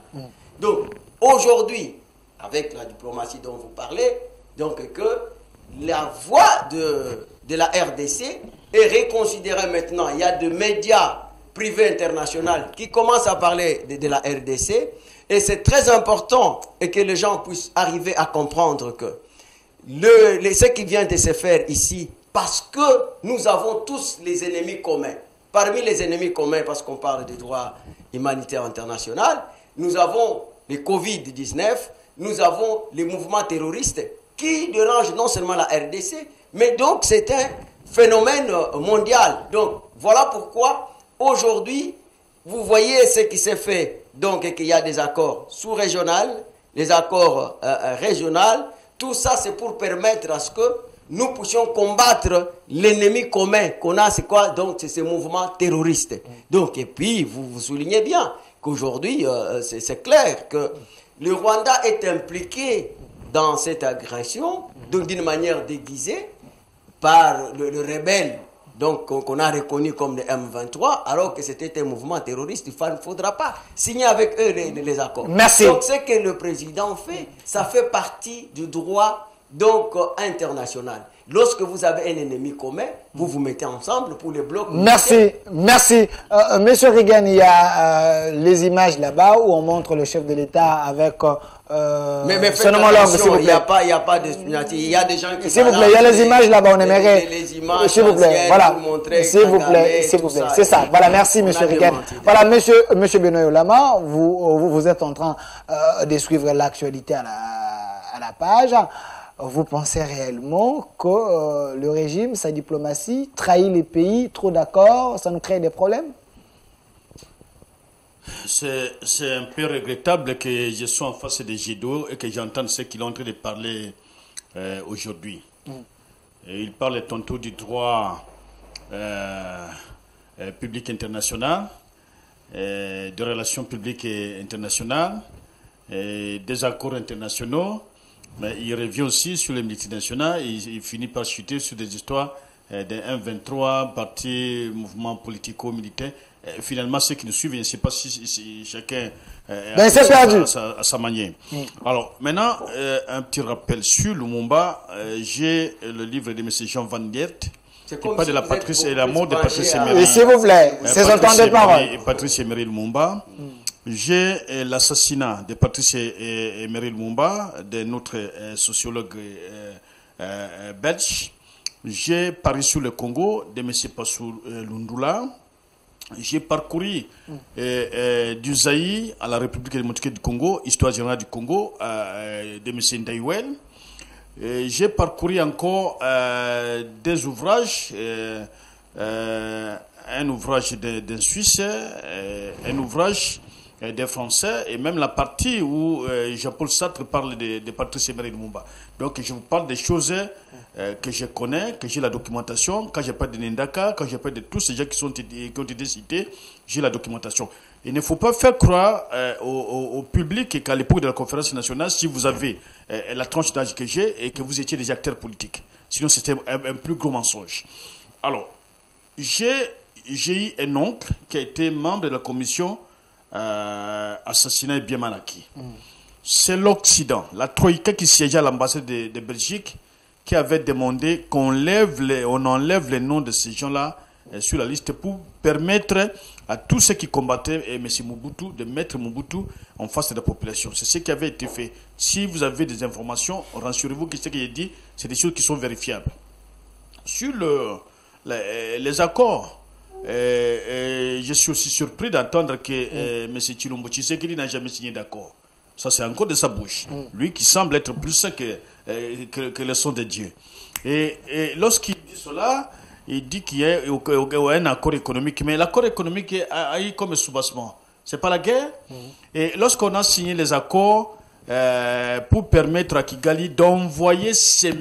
Donc, aujourd'hui, avec la diplomatie dont vous parlez, donc que la voix de la RDC est reconsidérée maintenant. Il y a des médias privés internationaux qui commencent à parler de la RDC. Et c'est très important et que les gens puissent arriver à comprendre que ce qui vient de se faire ici, parce que nous avons tous les ennemis communs. Parmi les ennemis communs, parce qu'on parle des droits humanitaires internationaux, nous avons le Covid-19, nous avons les mouvements terroristes qui dérangent non seulement la RDC, mais donc c'est un phénomène mondial. Donc voilà pourquoi aujourd'hui, vous voyez ce qui s'est fait. Donc, qu'il y a des accords sous-régionaux, les accords régionaux. Tout ça, c'est pour permettre à ce que nous puissions combattre l'ennemi commun qu'on a. C'est quoi? Donc, c'est ces mouvements terroristes. Donc, et puis, vous soulignez bien qu'aujourd'hui, c'est clair que le Rwanda est impliqué dans cette agression, donc d'une manière déguisée, par le rebelle. Donc, qu'on a reconnu comme le M23, alors que c'était un mouvement terroriste, il ne faudra pas signer avec eux les accords. Merci. Donc, ce que le président fait, ça fait partie du droit donc, international. Lorsque vous avez un ennemi commun, vous vous mettez ensemble pour les blocs. Merci, merci. Monsieur Reagan, il y a les images là-bas où on montre le chef de l'État avec mais faites attention, il n'y a pas de... Il y a des gens qui... S'il vous plaît, il y a les images là-bas, on aimerait... Les images, s'il vous plaît, voilà. S'il vous plaît, c'est ça. Voilà, merci Monsieur Reagan. Voilà, Monsieur Benoît Yolama, vous êtes en train de suivre l'actualité à la page. Vous pensez réellement que le régime, sa diplomatie, trahit les pays, trop d'accord, ça nous crée des problèmes? C'est un peu regrettable que je sois en face des G2 et que j'entende ce qu'il est en train de parler aujourd'hui. Il parle tantôt du droit public international, de relations publiques et internationales, des accords internationaux, mais il revient aussi sur les multinationales et il finit par chuter sur des histoires des M23, partis, mouvements politico-militaires. Finalement, ceux qui nous suivent, je ne sais pas si chacun à sa manière. Alors, maintenant, un petit rappel sur Lumumba. J'ai le livre de M. Jean Van Diert, qui parle de la Patrice et la mort de Patrice Emery. S'il vous plaît, c'est son temps de parole. Patrice Emery Lumumba. J'ai l'assassinat de Patrice Emery Lumumba, de notre sociologue belge. J'ai parlé sur le Congo de M. Passou Lundula. J'ai parcouru du Zaïre à la République démocratique du Congo, Histoire générale du Congo, de M. Ndaïwel. J'ai parcouru encore des ouvrages, un ouvrage d'un Suisse, un ouvrage des Français, et même la partie où Jean-Paul Sartre parle de Patrice Emery Lumumba. Donc je vous parle des choses que je connais, que j'ai la documentation. Quand je parle de Nendaka, quand je parle de tous ces gens qui ont été cités, j'ai la documentation. Il ne faut pas faire croire au public qu'à l'époque de la conférence nationale, si vous avez la tranche d'âge que j'ai et que vous étiez des acteurs politiques. Sinon, c'était un plus gros mensonge. Alors, j'ai eu un oncle qui a été membre de la commission assassinat bien mal acquis. C'est l'Occident, la Troïka qui siégeait à l'ambassade de Belgique, qui avait demandé qu'on enlève les noms de ces gens-là sur la liste pour permettre à tous ceux qui combattaient M. Mobutu de mettre Mobutu en face de la population. C'est ce qui avait été fait. Si vous avez des informations, rassurez-vous que ce que j'ai dit, c'est des choses qui sont vérifiables. Sur les accords, je suis aussi surpris d'entendre que M. Tshilombo Tshisekedi n'a jamais signé d'accord. Ça, c'est encore de sa bouche. Lui qui semble être plus sain que le son de Dieu. Et lorsqu'il dit cela, il dit qu'il y a un accord économique. Mais l'accord économique a eu comme soubassement C'est pas la guerre. Et lorsqu'on a signé les accords pour permettre à Kigali d'envoyer ces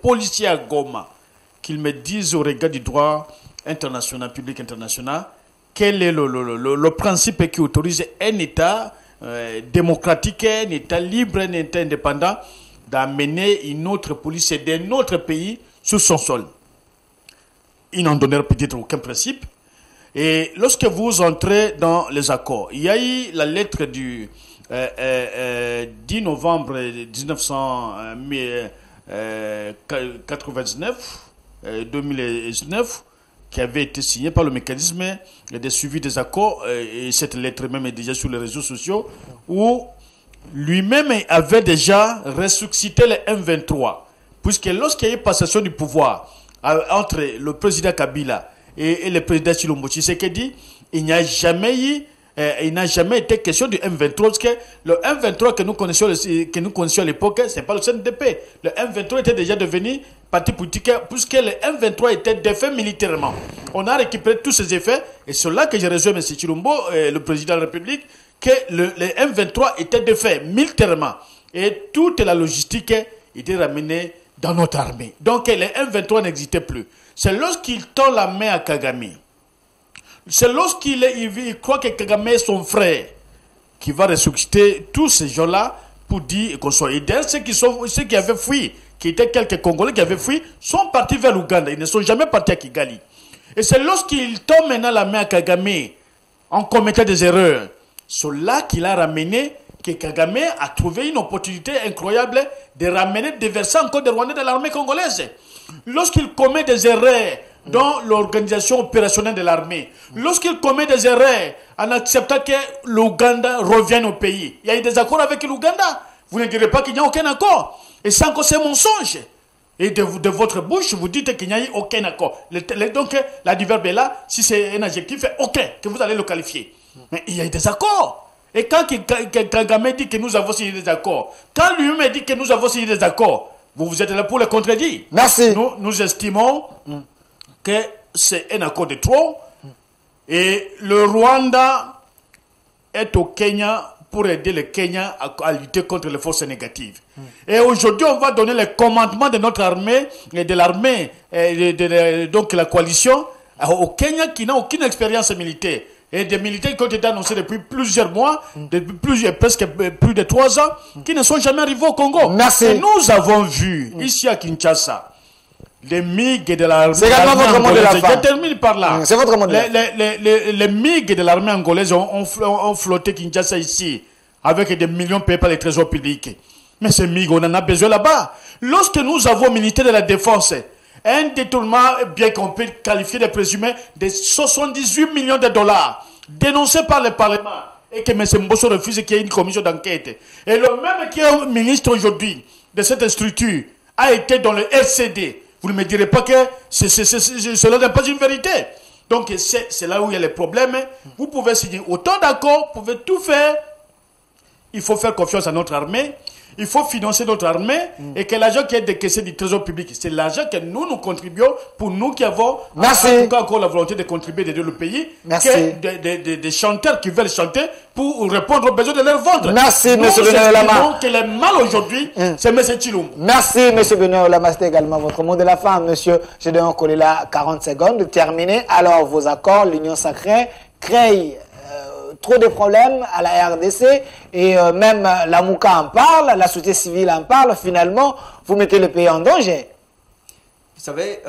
policiers à Goma, qu'ils me disent au regard du droit international, public international, quel est le principe qui autorise un État démocratique, un État libre, un État indépendant d'amener une autre police d'un autre pays sur son sol. Ils n'en donnèrent peut-être aucun principe. Et lorsque vous entrez dans les accords, il y a eu la lettre du 10 novembre 2019 qui avait été signée par le mécanisme de suivi des accords. Et cette lettre même est déjà sur les réseaux sociaux où lui-même avait déjà ressuscité le M23. Puisque lorsqu'il y a eu passation du pouvoir entre le président Kabila et le président Chilombo Tshisekedi, il n'a jamais été question du M23, parce que le M23 que nous connaissions à l'époque, ce n'est pas le CNDP. Le M23 était déjà devenu parti politique, puisque le M23 était défait militairement. On a récupéré tous ces effets, et c'est là que j'ai rejoint M. Chilombo, le président de la République, que le M23 était défait militairement. Et toute la logistique était ramenée dans notre armée. Donc le M23 n'existait plus. C'est lorsqu'il tend la main à Kagame, c'est lorsqu'il croit que Kagame est son frère, qui va ressusciter tous ces gens-là pour dire qu'on soit aidés. Ceux qui avaient fui, qui étaient quelques Congolais qui avaient fui, sont partis vers l'Ouganda. Ils ne sont jamais partis à Kigali. Et c'est lorsqu'il tend maintenant la main à Kagame en commettant des erreurs, c'est là qu'il a ramené, que Kagame a trouvé une opportunité incroyable de ramener, de verser encore des Rwandais de l'armée congolaise. Lorsqu'il commet des erreurs dans l'organisation opérationnelle de l'armée, lorsqu'il commet des erreurs en acceptant que l'Ouganda revienne au pays, il y a eu des accords avec l'Ouganda. Vous ne direz pas qu'il n'y a aucun accord. Et sans que c'est mensonge. Et de votre bouche, vous dites qu'il n'y a eu aucun accord. Donc, l'adverbe est là, si c'est un adjectif, aucun, que vous allez le qualifier. Mais il y a eu des accords. Et quand Kagame dit que nous avons signé des accords, quand lui-même dit que nous avons signé des accords, vous êtes là pour le contredire. Merci. Nous estimons que c'est un accord de trop. Et le Rwanda est au Kenya pour aider le Kenya à lutter contre les forces négatives. Et aujourd'hui, on va donner le commandement de notre armée, et de l'armée, donc la coalition, au Kenya qui n'a aucune expérience militaire. Et des militaires qui ont été annoncés depuis plusieurs mois, presque plus de 3 ans, qui ne sont jamais arrivés au Congo. Merci. Et nous avons vu, ici à Kinshasa, les MiG de l'armée. C'est également votre mot de la fin. Je termine par là. C'est votre mot de la fin. Les MiG de l'armée angolaise ont flotté Kinshasa ici, avec des millions payés par les trésors publics. Mais ces MiG, on en a besoin là-bas. Lorsque nous avons au ministère de la Défense un détournement, bien qu'on peut qualifier de présumé, de 78 millions de dollars, dénoncé par le Parlement, et que M. Mbosso refuse qu'il y ait une commission d'enquête. Et le même qui est ministre aujourd'hui de cette structure a été dans le RCD. Vous ne me direz pas que cela n'est pas une vérité. Donc c'est là où il y a les problèmes. Vous pouvez signer autant d'accords, vous pouvez tout faire. Il faut faire confiance à notre armée. Il faut financer notre armée et que l'argent qui est décaissé du trésor public, c'est l'argent que nous contribuons pour nous qui avons en tout cas encore la volonté de contribuer d'aider le pays. Merci. Que des chanteurs qui veulent chanter pour répondre aux besoins de leur ventre. Merci, M. Benoît Olama. Donc, que le mal aujourd'hui, c'est M. Chilombo. Merci, M. Benoît Olama. C'était également votre mot de la fin, M. Gédéon Kolela. 40 secondes. Terminé. Alors, vos accords, l'Union sacrée, créent trop de problèmes à la RDC et même la Mouka en parle, la société civile en parle. Finalement, vous mettez le pays en danger. Vous savez,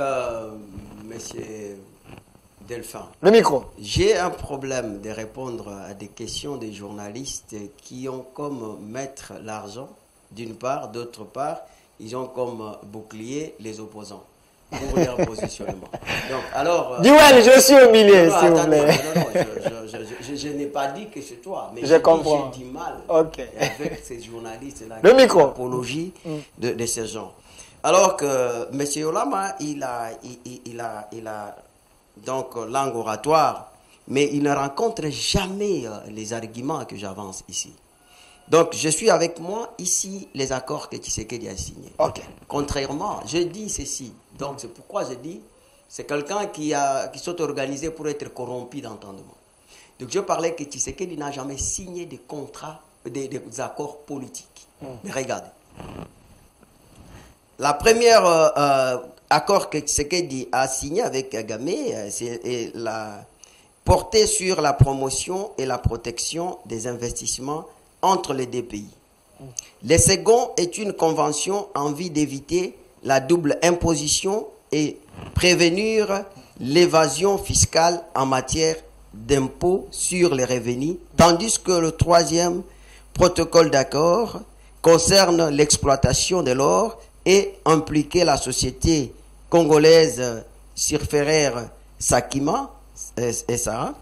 monsieur Delphin, Le micro. j'ai un problème de répondre à des questions des journalistes qui ont comme maître l'argent, d'une part, d'autre part, ils ont comme bouclier les opposants pour leur positionnement. Donc, alors, Duel, je suis au milieu, s'il vous plaît. Non, je n'ai pas dit que c'est toi, mais Je comprends. j'ai dit mal avec ces journalistes-là. Le micro. L'apologie de ces gens. Alors que M. Olama, il a donc langue oratoire, mais il ne rencontre jamais les arguments que j'avance ici. Donc, je suis avec moi ici les accords que Tshisekedi a signés. Contrairement, je dis ceci. Donc, c'est pourquoi je dis, c'est quelqu'un qui s'est organisé pour être corrompu d'entendement. Donc je parlais que Tshisekedi n'a jamais signé des contrats, des accords politiques. Mais regardez. La première accord que Tshisekedi a signé avec Kagame, c'est porté sur la promotion et la protection des investissements entre les deux pays. Le second est une convention en vue d'éviter la double imposition et prévenir l'évasion fiscale en matière d'impôts sur les revenus, tandis que le troisième protocole d'accord concerne l'exploitation de l'or et impliquer la société congolaise Sirferer Sakima, SA,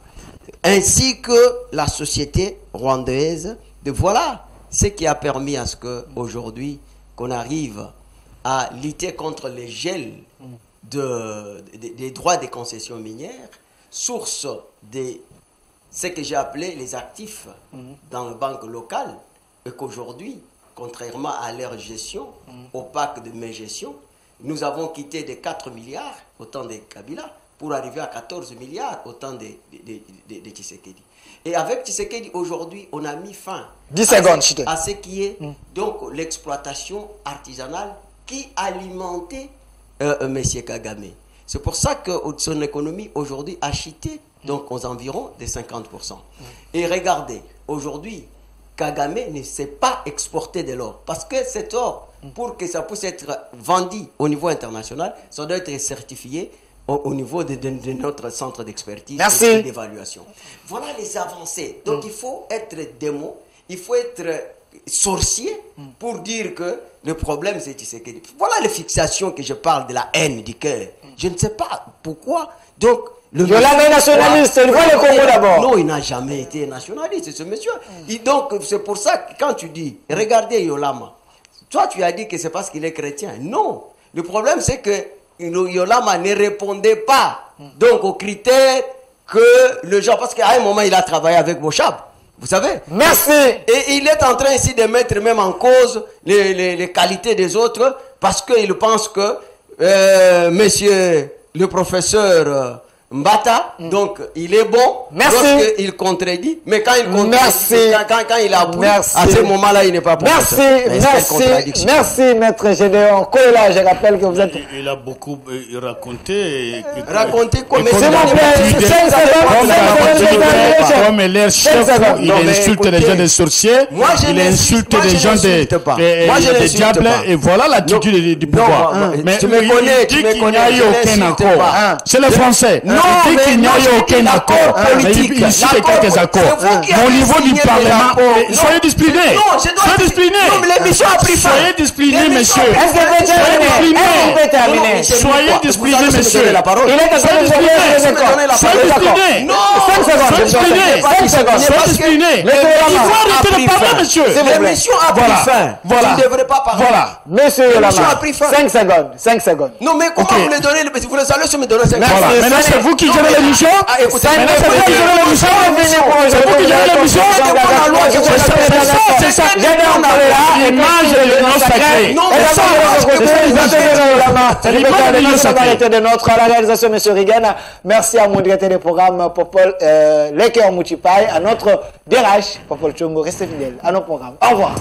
ainsi que la société rwandaise. Voilà ce qui a permis à ce qu'aujourd'hui, qu'on arrive à lutter contre les gels des droits des concessions minières, source de ce que j'ai appelé les actifs dans les banques locales, et qu'aujourd'hui, contrairement à leur gestion, opaque de mes gestions, nous avons quitté de 4 milliards au temps de Kabila pour arriver à 14 milliards au temps de Tshisekedi. Et avec Tshisekedi, aujourd'hui, on a mis fin à ce qui est donc l'exploitation artisanale qui alimentait M. Kagame. C'est pour ça que son économie aujourd'hui a chuté donc aux environs de 50%. Et regardez, aujourd'hui, Kagame ne sait pas exporter de l'or. Parce que cet or, pour que ça puisse être vendu au niveau international, ça doit être certifié au niveau de notre centre d'expertise et d'évaluation. Voilà les avancées. Donc il faut être démon, il faut être sorcier pour dire que le problème c'est Tshisekedi. Voilà les fixations que je parle de la haine du cœur. Je ne sais pas pourquoi. Donc, Yolama est nationaliste, il voit le Congo d'abord. Non, il n'a jamais été nationaliste, ce monsieur. Et donc, c'est pour ça que quand tu dis, regardez Yolama, toi tu as dit que c'est parce qu'il est chrétien. Non. Le problème c'est que Yolama ne répondait pas donc aux critères que le genre, parce qu'à un moment il a travaillé avec Bochab, vous savez. Merci. Et il est en train ici de mettre même en cause les qualités des autres parce qu'il pense que monsieur le professeur Mbata, donc il est bon lorsqu'il contredit, mais quand il contredit, quand il approuve, à ce moment-là, il n'est pas bon. Merci, maître Gédéon Kola, je rappelle que vous êtes... Il a beaucoup raconté. Raconté quoi? Mais s'il vous plaît, 5 secondes. Comme l'air chef, il insulte les gens des sorciers, il insulte les gens des diables, et voilà l'attitude du pouvoir. Mais tu me connais, il dit qu'il n'y a eu aucun accord. C'est le français. Il dit qu'il n'y a eu aucun accord politique. Ici, il y a quelques accords. Au niveau du Parlement, soyez disciplinés. Soyez disciplinés. Soyez disciplinés, messieurs. Soyez disciplinés, messieurs. Il est Soyez disciplinés. Soyez disciplinés. Il faut arrêter de parler, monsieur. L'émission a pris fin. Voilà. Tu ne devrais pas parler. Voilà. Monsieur Yolama, 5 secondes. 5 secondes. Non, mais comment vous le donnez? Vous le savez, me donner 5 secondes. Maintenant, c'est vous qui gérez l'émission. Écoutez, maintenant, c'est vous qui gérez l'émission. C'est vous qui gérez l'émission. C'est ça. L'image de l'union sacrée. Non, mais ça, c'est de notre à la réalisation, M. Rigana. Merci à mon directeur de programme, Popol Leke Mouchipai, à notre DRH, Popol Chongo. Restez fidèles à nos programmes. Au revoir.